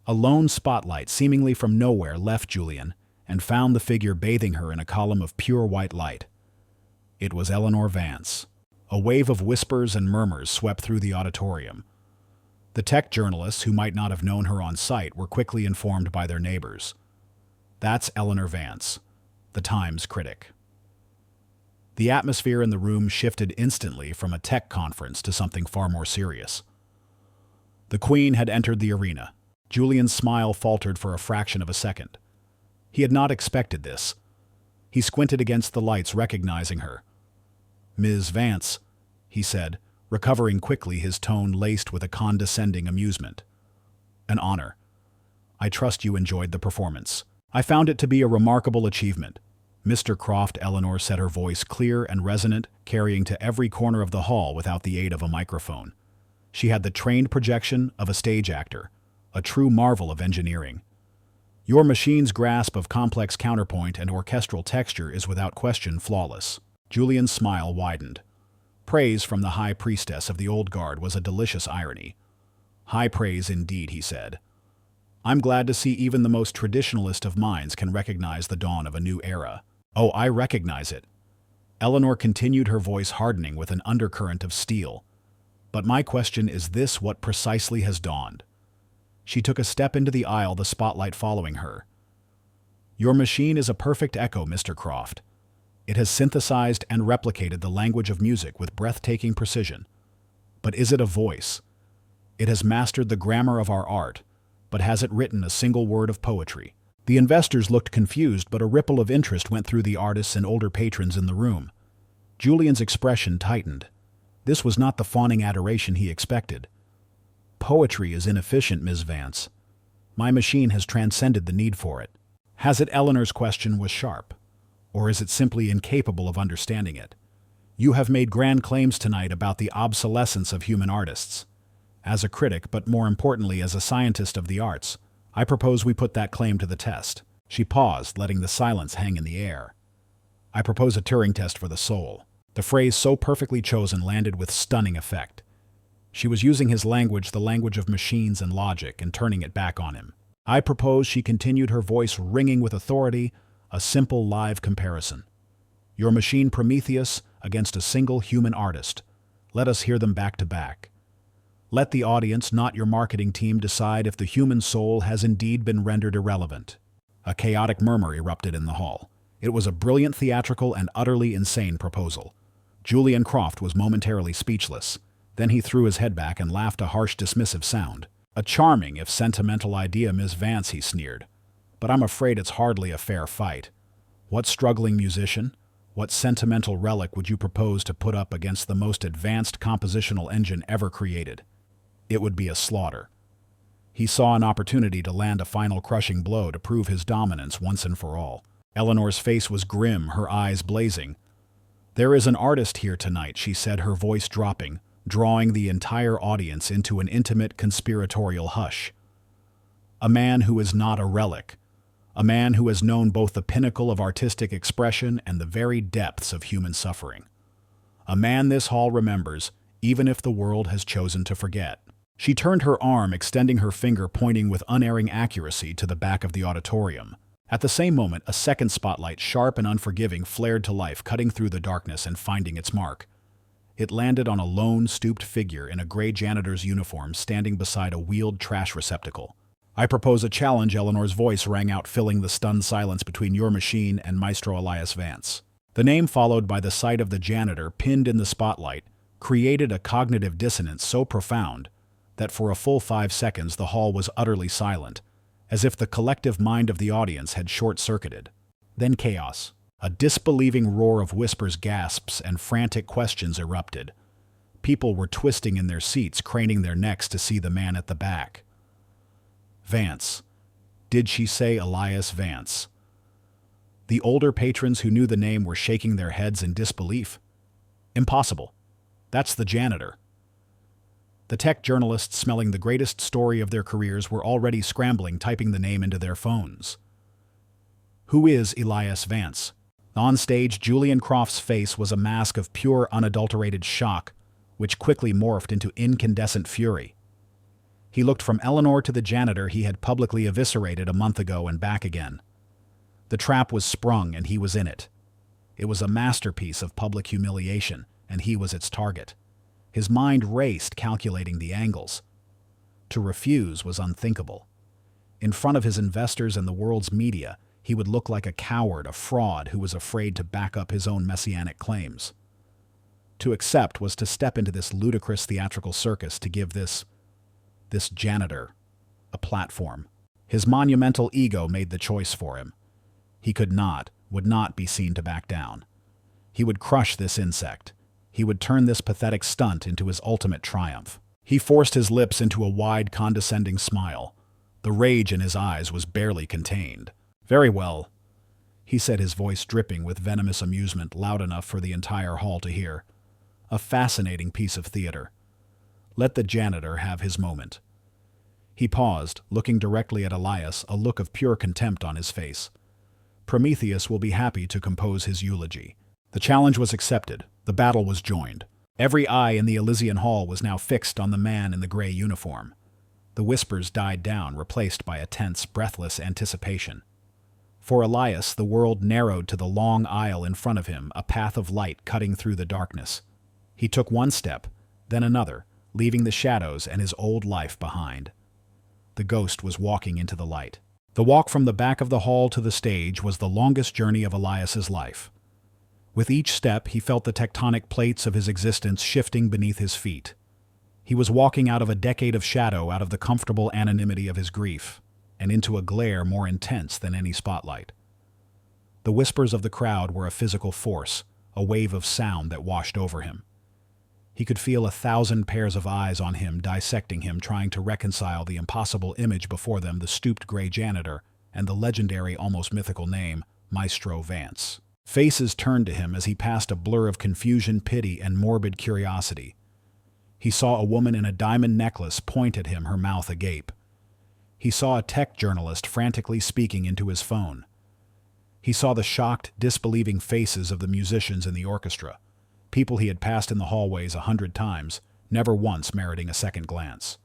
A lone spotlight, seemingly from nowhere, left Julian and found the figure bathing her in a column of pure white light. It was Eleanor Vance. A wave of whispers and murmurs swept through the auditorium. The tech journalists, who might not have known her on sight, were quickly informed by their neighbors. "That's Eleanor Vance, the Times critic." The atmosphere in the room shifted instantly from a tech conference to something far more serious. The Queen had entered the arena. Julian's smile faltered for a fraction of a second. He had not expected this. He squinted against the lights, recognizing her. "Ms. Vance," he said, recovering quickly, his tone laced with a condescending amusement. "An honor. I trust you enjoyed the performance." "I found it to be a remarkable achievement, Mr. Croft," Eleanor said, her voice clear and resonant, carrying to every corner of the hall without the aid of a microphone. She had the trained projection of a stage actor, a true marvel of engineering. "Your machine's grasp of complex counterpoint and orchestral texture is without question flawless." Julian's smile widened. Praise from the high priestess of the old guard was a delicious irony. "High praise indeed," he said. "I'm glad to see even the most traditionalist of minds can recognize the dawn of a new era." "Oh, I recognize it." Eleanor continued, her voice hardening with an undercurrent of steel. "But my question is this: what precisely has dawned?" She took a step into the aisle, the spotlight following her. "Your machine is a perfect echo, Mr. Croft. It has synthesized and replicated the language of music with breathtaking precision. But is it a voice? It has mastered the grammar of our art, but has it written a single word of poetry? The investors looked confused, but a ripple of interest went through the artists and older patrons in the room. Julian's expression tightened. This was not the fawning adoration he expected. Poetry is inefficient, Ms. Vance. My machine has transcended the need for it. Has it? Eleanor's question was sharp. Or is it simply incapable of understanding it? You have made grand claims tonight about the obsolescence of human artists. As a critic, but more importantly as a scientist of the arts, I propose we put that claim to the test. She paused, letting the silence hang in the air. I propose a Turing test for the soul. The phrase so perfectly chosen landed with stunning effect. She was using his language, the language of machines and logic, and turning it back on him. I propose, she continued, her voice ringing with authority, a simple live comparison. Your machine Prometheus against a single human artist. Let us hear them back to back. Let the audience, not your marketing team, decide if the human soul has indeed been rendered irrelevant. A chaotic murmur erupted in the hall. It was a brilliant, theatrical, and utterly insane proposal. Julian Croft was momentarily speechless. Then he threw his head back and laughed a harsh, dismissive sound. A charming, if sentimental idea, Miss Vance, he sneered. But I'm afraid it's hardly a fair fight. What struggling musician, what sentimental relic would you propose to put up against the most advanced compositional engine ever created? It would be a slaughter. He saw an opportunity to land a final crushing blow to prove his dominance once and for all. Eleanor's face was grim, her eyes blazing. There is an artist here tonight, she said, her voice dropping, drawing the entire audience into an intimate conspiratorial hush. A man who is not a relic. A man who has known both the pinnacle of artistic expression and the very depths of human suffering. A man this hall remembers, even if the world has chosen to forget. She turned her arm, extending her finger, pointing with unerring accuracy to the back of the auditorium. At the same moment, a second spotlight, sharp and unforgiving, flared to life, cutting through the darkness and finding its mark. It landed on a lone, stooped figure in a gray janitor's uniform standing beside a wheeled trash receptacle. I propose a challenge, Eleanor's voice rang out, filling the stunned silence between your machine and Maestro Elias Vance. The name, followed by the sight of the janitor pinned in the spotlight, created a cognitive dissonance so profound that for a full 5 seconds the hall was utterly silent, as if the collective mind of the audience had short-circuited. Then chaos. A disbelieving roar of whispers, gasps, and frantic questions erupted. People were twisting in their seats, craning their necks to see the man at the back. Vance. Did she say Elias Vance? The older patrons who knew the name were shaking their heads in disbelief. Impossible. That's the janitor. The tech journalists, smelling the greatest story of their careers, were already scrambling, typing the name into their phones. Who is Elias Vance? On stage, Julian Croft's face was a mask of pure, unadulterated shock, which quickly morphed into incandescent fury. He looked from Eleanor to the janitor he had publicly eviscerated a month ago and back again. The trap was sprung, and he was in it. It was a masterpiece of public humiliation, and he was its target. His mind raced, calculating the angles. To refuse was unthinkable. In front of his investors and the world's media, he would look like a coward, a fraud who was afraid to back up his own messianic claims. To accept was to step into this ludicrous theatrical circus, to give this janitor a platform. His monumental ego made the choice for him. He would not be seen to back down. He would crush this insect. He would turn this pathetic stunt into his ultimate triumph. He forced his lips into a wide, condescending smile. The rage in his eyes was barely contained. Very well, he said, his voice dripping with venomous amusement, loud enough for the entire hall to hear. A fascinating piece of theater. Let the janitor have his moment. He paused, looking directly at Elias, a look of pure contempt on his face. Prometheus will be happy to compose his eulogy. The challenge was accepted. The battle was joined. Every eye in the Elysian hall was now fixed on the man in the gray uniform. The whispers died down, replaced by a tense, breathless anticipation. For Elias, the world narrowed to the long aisle in front of him, a path of light cutting through the darkness. He took one step, then another, leaving the shadows and his old life behind. The ghost was walking into the light. The walk from the back of the hall to the stage was the longest journey of Elias's life. With each step, he felt the tectonic plates of his existence shifting beneath his feet. He was walking out of a decade of shadow, out of the comfortable anonymity of his grief. and into a glare more intense than any spotlight. The whispers of the crowd were a physical force, a wave of sound that washed over him. He could feel 1,000 pairs of eyes on him, dissecting him, trying to reconcile the impossible image before them, the stooped gray janitor, and the legendary, almost mythical name, Maestro Vance. Faces turned to him as he passed, a blur of confusion, pity, and morbid curiosity. He saw a woman in a diamond necklace point at him, her mouth agape. He saw a tech journalist frantically speaking into his phone. He saw the shocked, disbelieving faces of the musicians in the orchestra, people he had passed in the hallways 100 times, never once meriting a second glance.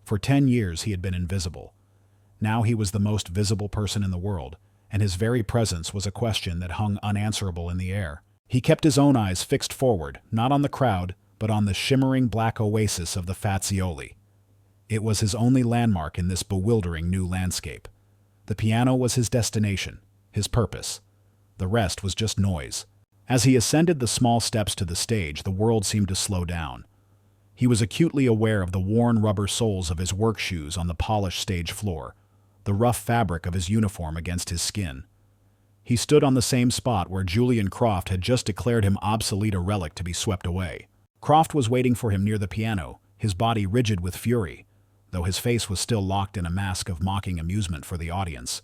For 10 years he had been invisible. Now he was the most visible person in the world, and his very presence was a question that hung unanswerable in the air. He kept his own eyes fixed forward, not on the crowd, but on the shimmering black oasis of the Fazioli. It was his only landmark in this bewildering new landscape. The piano was his destination, his purpose. The rest was just noise. As he ascended the small steps to the stage, the world seemed to slow down. He was acutely aware of the worn rubber soles of his work shoes on the polished stage floor, the rough fabric of his uniform against his skin. He stood on the same spot where Julian Croft had just declared him obsolete, a relic to be swept away. Croft was waiting for him near the piano, his body rigid with fury, though his face was still locked in a mask of mocking amusement for the audience.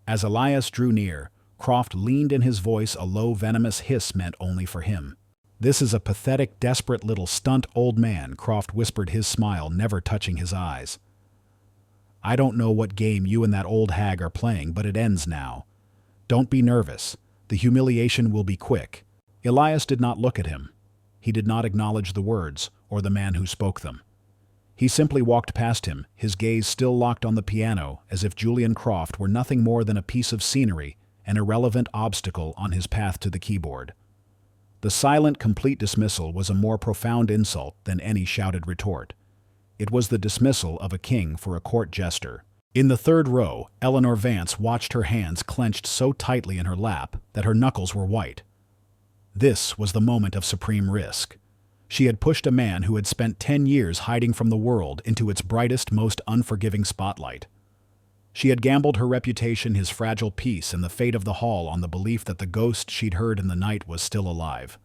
As Elias drew near, Croft leaned in, his voice a low, venomous hiss meant only for him. "This is a pathetic, desperate little stunt, old man," Croft whispered, his smile never touching his eyes. "I don't know what game you and that old hag are playing, but it ends now. Don't be nervous. The humiliation will be quick." Elias did not look at him. He did not acknowledge the words, or the man who spoke them. He simply walked past him, his gaze still locked on the piano, as if Julian Croft were nothing more than a piece of scenery, an irrelevant obstacle on his path to the keyboard. The silent, complete dismissal was a more profound insult than any shouted retort. It was the dismissal of a king for a court jester. In the third row, Eleanor Vance watched, her hands clenched so tightly in her lap that her knuckles were white. This was the moment of supreme risk. She had pushed a man who had spent 10 years hiding from the world into its brightest, most unforgiving spotlight. She had gambled her reputation, his fragile peace, and the fate of the hall on the belief that the ghost she'd heard in the night was still alive.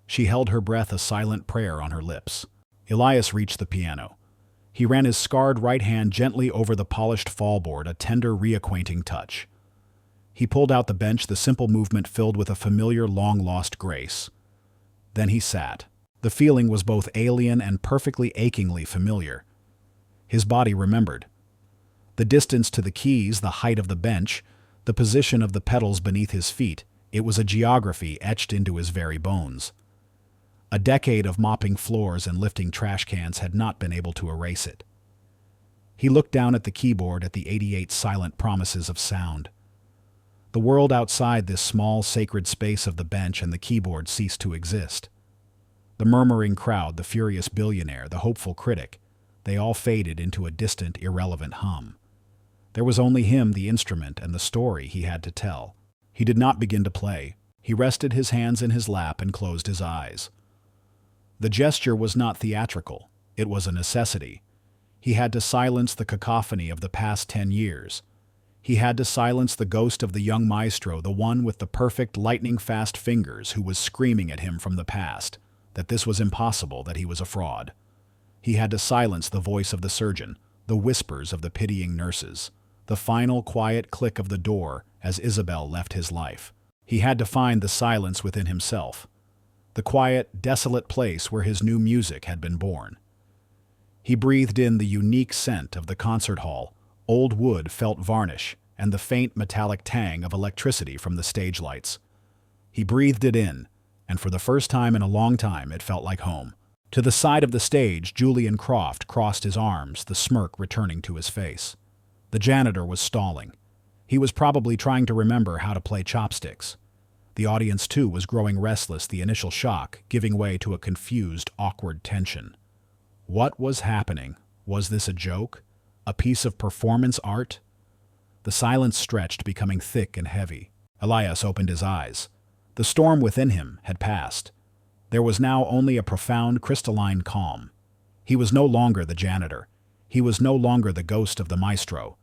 She held her breath, a silent prayer on her lips. Elias reached the piano. He ran his scarred right hand gently over the polished fallboard, a tender, reacquainting touch. He pulled out the bench, the simple movement filled with a familiar, long-lost grace. Then he sat. The feeling was both alien and perfectly achingly familiar. His body remembered. The distance to the keys, the height of the bench, the position of the pedals beneath his feet, it was a geography etched into his very bones. A decade of mopping floors and lifting trash cans had not been able to erase it. He looked down at the keyboard, at the 88 silent promises of sound. The world outside this small, sacred space of the bench and the keyboard ceased to exist. The murmuring crowd, the furious billionaire, the hopeful critic, they all faded into a distant, irrelevant hum. There was only him, the instrument, and the story he had to tell. He did not begin to play. He rested his hands in his lap and closed his eyes. The gesture was not theatrical. It was a necessity. He had to silence the cacophony of the past 10 years. He had to silence the ghost of the young maestro, the one with the perfect, lightning-fast fingers who was screaming at him from the past, that this was impossible, that he was a fraud. He had to silence the voice of the surgeon, the whispers of the pitying nurses, the final quiet click of the door as Isabel left his life. He had to find the silence within himself, the quiet, desolate place where his new music had been born. He breathed in the unique scent of the concert hall, old wood, felt varnish, and the faint metallic tang of electricity from the stage lights. He breathed it in, and for the first time in a long time it felt like home. To the side of the stage, Julian Croft crossed his arms, the smirk returning to his face. The janitor was stalling. He was probably trying to remember how to play chopsticks. The audience, too, was growing restless, the initial shock giving way to a confused, awkward tension. What was happening? Was this a joke? A piece of performance art? The silence stretched, becoming thick and heavy. Elias opened his eyes. The storm within him had passed. There was now only a profound, crystalline calm. He was no longer the janitor. He was no longer the ghost of the maestro.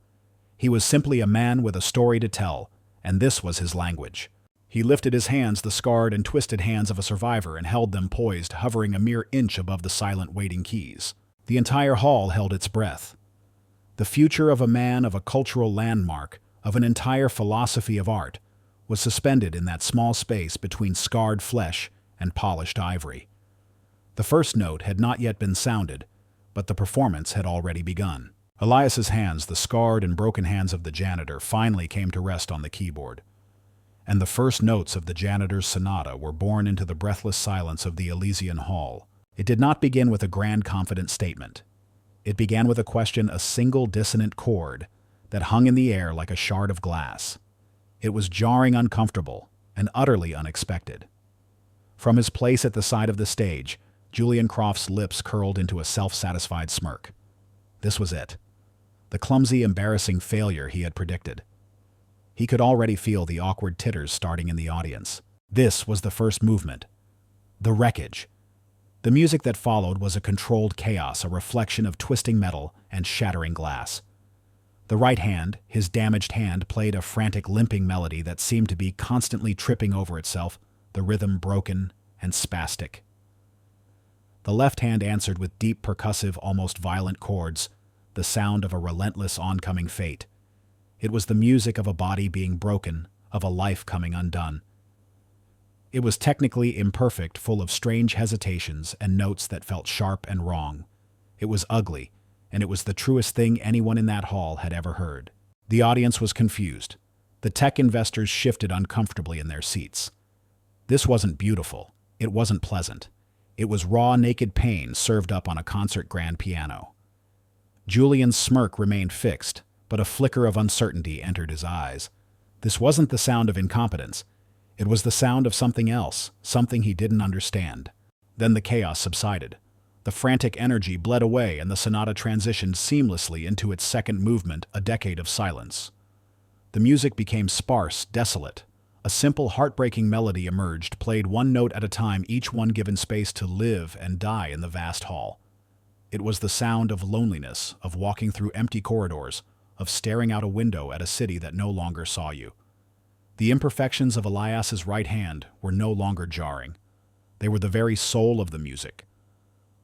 He was simply a man with a story to tell, and this was his language. He lifted his hands, the scarred and twisted hands of a survivor, and held them poised, hovering a mere inch above the silent waiting keys. The entire hall held its breath. The future of a man, of a cultural landmark, of an entire philosophy of art, was suspended in that small space between scarred flesh and polished ivory. The first note had not yet been sounded, but the performance had already begun. Elias's hands, the scarred and broken hands of the janitor, finally came to rest on the keyboard. And the first notes of the janitor's sonata were born into the breathless silence of the Elysian hall. It did not begin with a grand, confident statement. It began with a question, a single dissonant chord that hung in the air like a shard of glass. It was jarring, uncomfortable, and utterly unexpected. From his place at the side of the stage, Julian Croft's lips curled into a self-satisfied smirk. This was it. The clumsy, embarrassing failure he had predicted. He could already feel the awkward titters starting in the audience. This was the first movement. The wreckage. The music that followed was a controlled chaos, a reflection of twisting metal and shattering glass. The right hand, his damaged hand, played a frantic, limping melody that seemed to be constantly tripping over itself, the rhythm broken and spastic. The left hand answered with deep, percussive, almost violent chords, the sound of a relentless oncoming fate. It was the music of a body being broken, of a life coming undone. It was technically imperfect, full of strange hesitations and notes that felt sharp and wrong. It was ugly, and it was the truest thing anyone in that hall had ever heard. The audience was confused. The tech investors shifted uncomfortably in their seats. This wasn't beautiful. It wasn't pleasant. It was raw, naked pain served up on a concert grand piano. Julian's smirk remained fixed, but a flicker of uncertainty entered his eyes. This wasn't the sound of incompetence. It was the sound of something else, something he didn't understand. Then the chaos subsided. The frantic energy bled away, and the sonata transitioned seamlessly into its second movement, a decade of silence. The music became sparse, desolate. A simple, heartbreaking melody emerged, played one note at a time, each one given space to live and die in the vast hall. It was the sound of loneliness, of walking through empty corridors, of staring out a window at a city that no longer saw you. The imperfections of Elias's right hand were no longer jarring. They were the very soul of the music.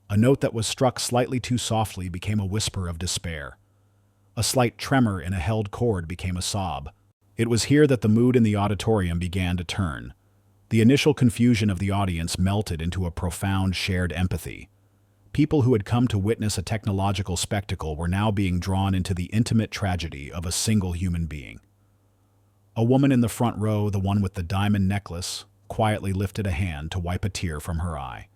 A note that was struck slightly too softly became a whisper of despair. A slight tremor in a held chord became a sob. It was here that the mood in the auditorium began to turn. The initial confusion of the audience melted into a profound shared empathy. People who had come to witness a technological spectacle were now being drawn into the intimate tragedy of a single human being. A woman in the front row, the one with the diamond necklace, quietly lifted a hand to wipe a tear from her eye.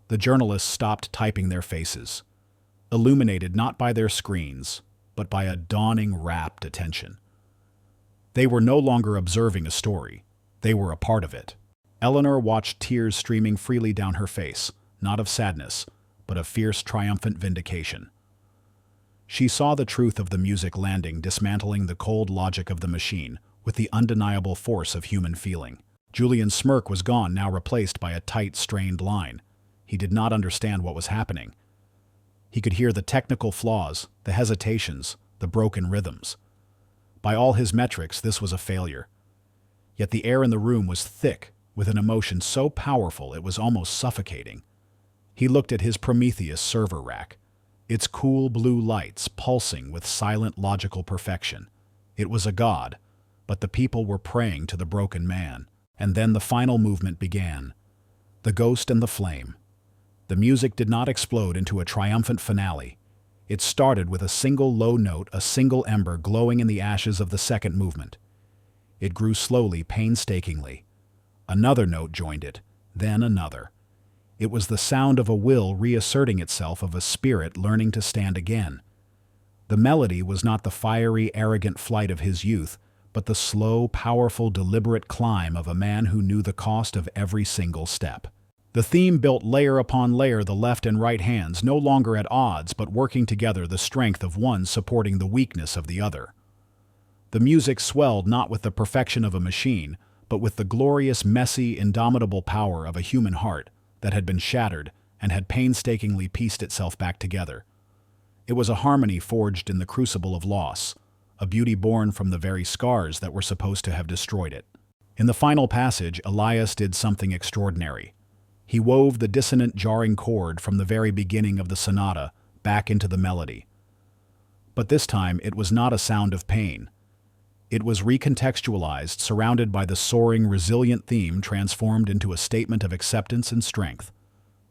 The journalists stopped typing their faces, illuminated not by their screens, but by a dawning, rapt attention. They were no longer observing a story. They were a part of it. Eleanor watched tears streaming freely down her face, not of sadness, but of fierce, triumphant vindication. She saw the truth of the music landing, dismantling the cold logic of the machine with the undeniable force of human feeling. Julian's smirk was gone, now replaced by a tight, strained line. He did not understand what was happening. He could hear the technical flaws, the hesitations, the broken rhythms. By all his metrics, this was a failure. Yet the air in the room was thick, with an emotion so powerful it was almost suffocating. He looked at his Prometheus server rack, its cool blue lights pulsing with silent logical perfection. It was a god, but the people were praying to the broken man. And then the final movement began. The ghost and the flame. The music did not explode into a triumphant finale. It started with a single low note, a single ember glowing in the ashes of the second movement. It grew slowly, painstakingly. Another note joined it, then another. It was the sound of a will reasserting itself, of a spirit learning to stand again. The melody was not the fiery, arrogant flight of his youth, but the slow, powerful, deliberate climb of a man who knew the cost of every single step. The theme built layer upon layer, the left and right hands no longer at odds but working together, the strength of one supporting the weakness of the other. The music swelled not with the perfection of a machine, but with the glorious, messy, indomitable power of a human heart that had been shattered and had painstakingly pieced itself back together. It was a harmony forged in the crucible of loss, a beauty born from the very scars that were supposed to have destroyed it. In the final passage, Elias did something extraordinary. He wove the dissonant, jarring chord from the very beginning of the sonata back into the melody. But this time, it was not a sound of pain. It was recontextualized, surrounded by the soaring, resilient theme transformed into a statement of acceptance and strength.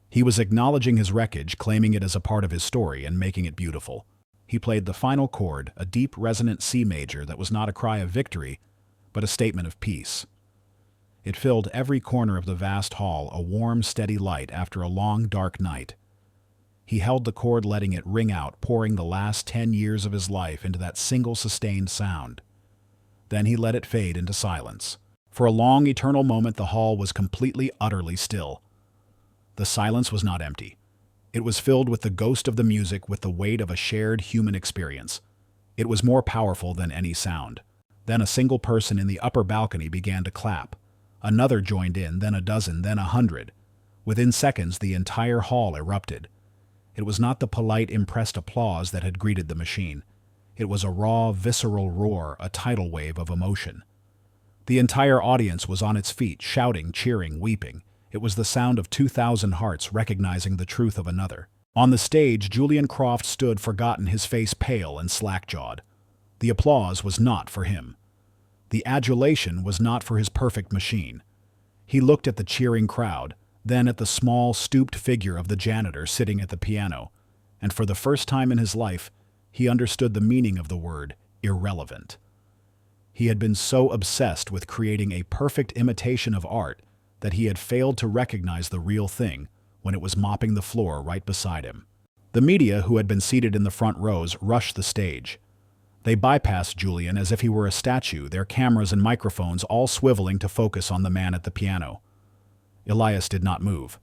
He was acknowledging his wreckage, claiming it as a part of his story, and making it beautiful. He played the final chord, a deep, resonant C major that was not a cry of victory, but a statement of peace. It filled every corner of the vast hall, a warm, steady light after a long, dark night. He held the chord, letting it ring out, pouring the last 10 years of his life into that single sustained sound. Then he let it fade into silence. For a long, eternal moment, the hall was completely, utterly still. The silence was not empty. It was filled with the ghost of the music, with the weight of a shared human experience. It was more powerful than any sound. Then a single person in the upper balcony began to clap. Another joined in, then a dozen, then 100. Within seconds, the entire hall erupted. It was not the polite, impressed applause that had greeted the machine. It was a raw, visceral roar, a tidal wave of emotion. The entire audience was on its feet, shouting, cheering, weeping. It was the sound of 2,000 hearts recognizing the truth of another. On the stage, Julian Croft stood forgotten, his face pale and slack-jawed. The applause was not for him. The adulation was not for his perfect machine. He looked at the cheering crowd, then at the small, stooped figure of the janitor sitting at the piano, and for the first time in his life, he understood the meaning of the word irrelevant. He had been so obsessed with creating a perfect imitation of art that he had failed to recognize the real thing when it was mopping the floor right beside him. The media, who had been seated in the front rows, rushed the stage. They bypassed Julian as if he were a statue, their cameras and microphones all swiveling to focus on the man at the piano. Elias did not move.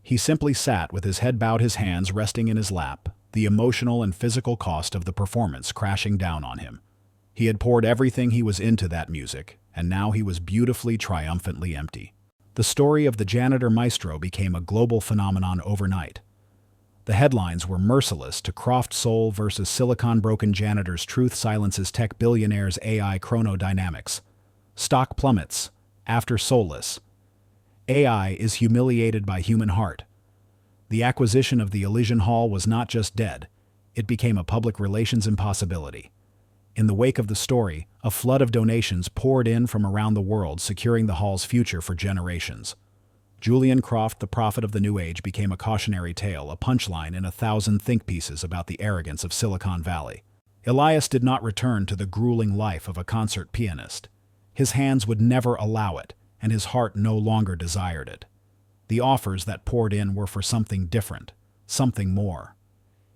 He simply sat with his head bowed, his hands resting in his lap, the emotional and physical cost of the performance crashing down on him. He had poured everything he was into that music, and now he was beautifully, triumphantly empty. The story of the janitor maestro became a global phenomenon overnight. The headlines were merciless: to Croft Soul versus Silicon Broken Janitors, Truth Silences Tech Billionaires, AI Chronodynamics. Stock plummets, after soulless. AI is humiliated by human heart. The acquisition of the Elysian Hall was not just dead, it became a public relations impossibility. In the wake of the story, a flood of donations poured in from around the world, securing the hall's future for generations. Julian Croft, the prophet of the New Age, became a cautionary tale, a punchline in 1,000 think pieces about the arrogance of Silicon Valley. Elias did not return to the grueling life of a concert pianist. His hands would never allow it, and his heart no longer desired it. The offers that poured in were for something different, something more.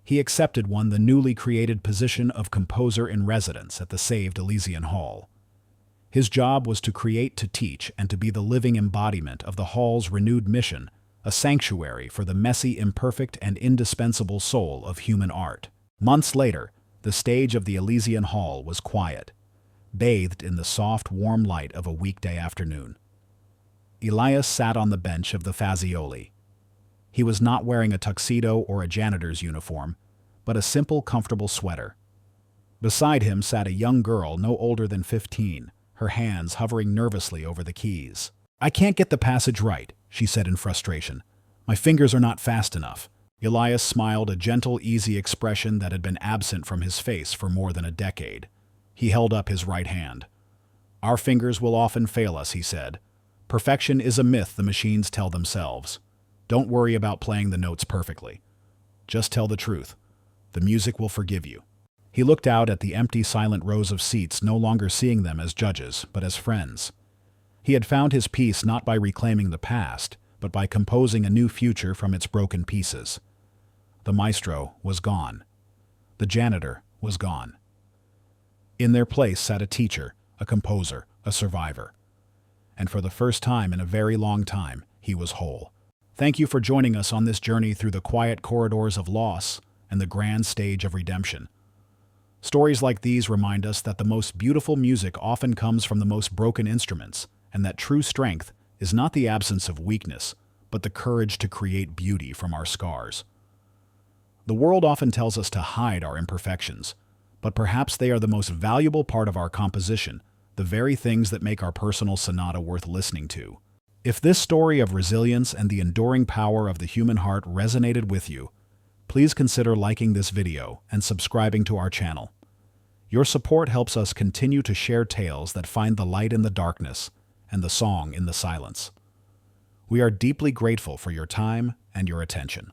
He accepted the newly created position of composer in residence at the saved Elysian Hall. His job was to create, to teach, and to be the living embodiment of the hall's renewed mission, a sanctuary for the messy, imperfect, and indispensable soul of human art. Months later, the stage of the Elysian Hall was quiet, bathed in the soft, warm light of a weekday afternoon. Elias sat on the bench of the Fazioli. He was not wearing a tuxedo or a janitor's uniform, but a simple, comfortable sweater. Beside him sat a young girl no older than 15, her hands hovering nervously over the keys. "I can't get the passage right," she said in frustration. "My fingers are not fast enough." Elias smiled, a gentle, easy expression that had been absent from his face for more than a decade. He held up his right hand. "Our fingers will often fail us," he said. "Perfection is a myth the machines tell themselves. Don't worry about playing the notes perfectly. Just tell the truth. The music will forgive you." He looked out at the empty, silent rows of seats, no longer seeing them as judges, but as friends. He had found his peace not by reclaiming the past, but by composing a new future from its broken pieces. The maestro was gone. The janitor was gone. In their place sat a teacher, a composer, a survivor. And for the first time in a very long time, he was whole. Thank you for joining us on this journey through the quiet corridors of loss and the grand stage of redemption. Stories like these remind us that the most beautiful music often comes from the most broken instruments, and that true strength is not the absence of weakness, but the courage to create beauty from our scars. The world often tells us to hide our imperfections, but perhaps they are the most valuable part of our composition, the very things that make our personal sonata worth listening to. If this story of resilience and the enduring power of the human heart resonated with you, please consider liking this video and subscribing to our channel. Your support helps us continue to share tales that find the light in the darkness and the song in the silence. We are deeply grateful for your time and your attention.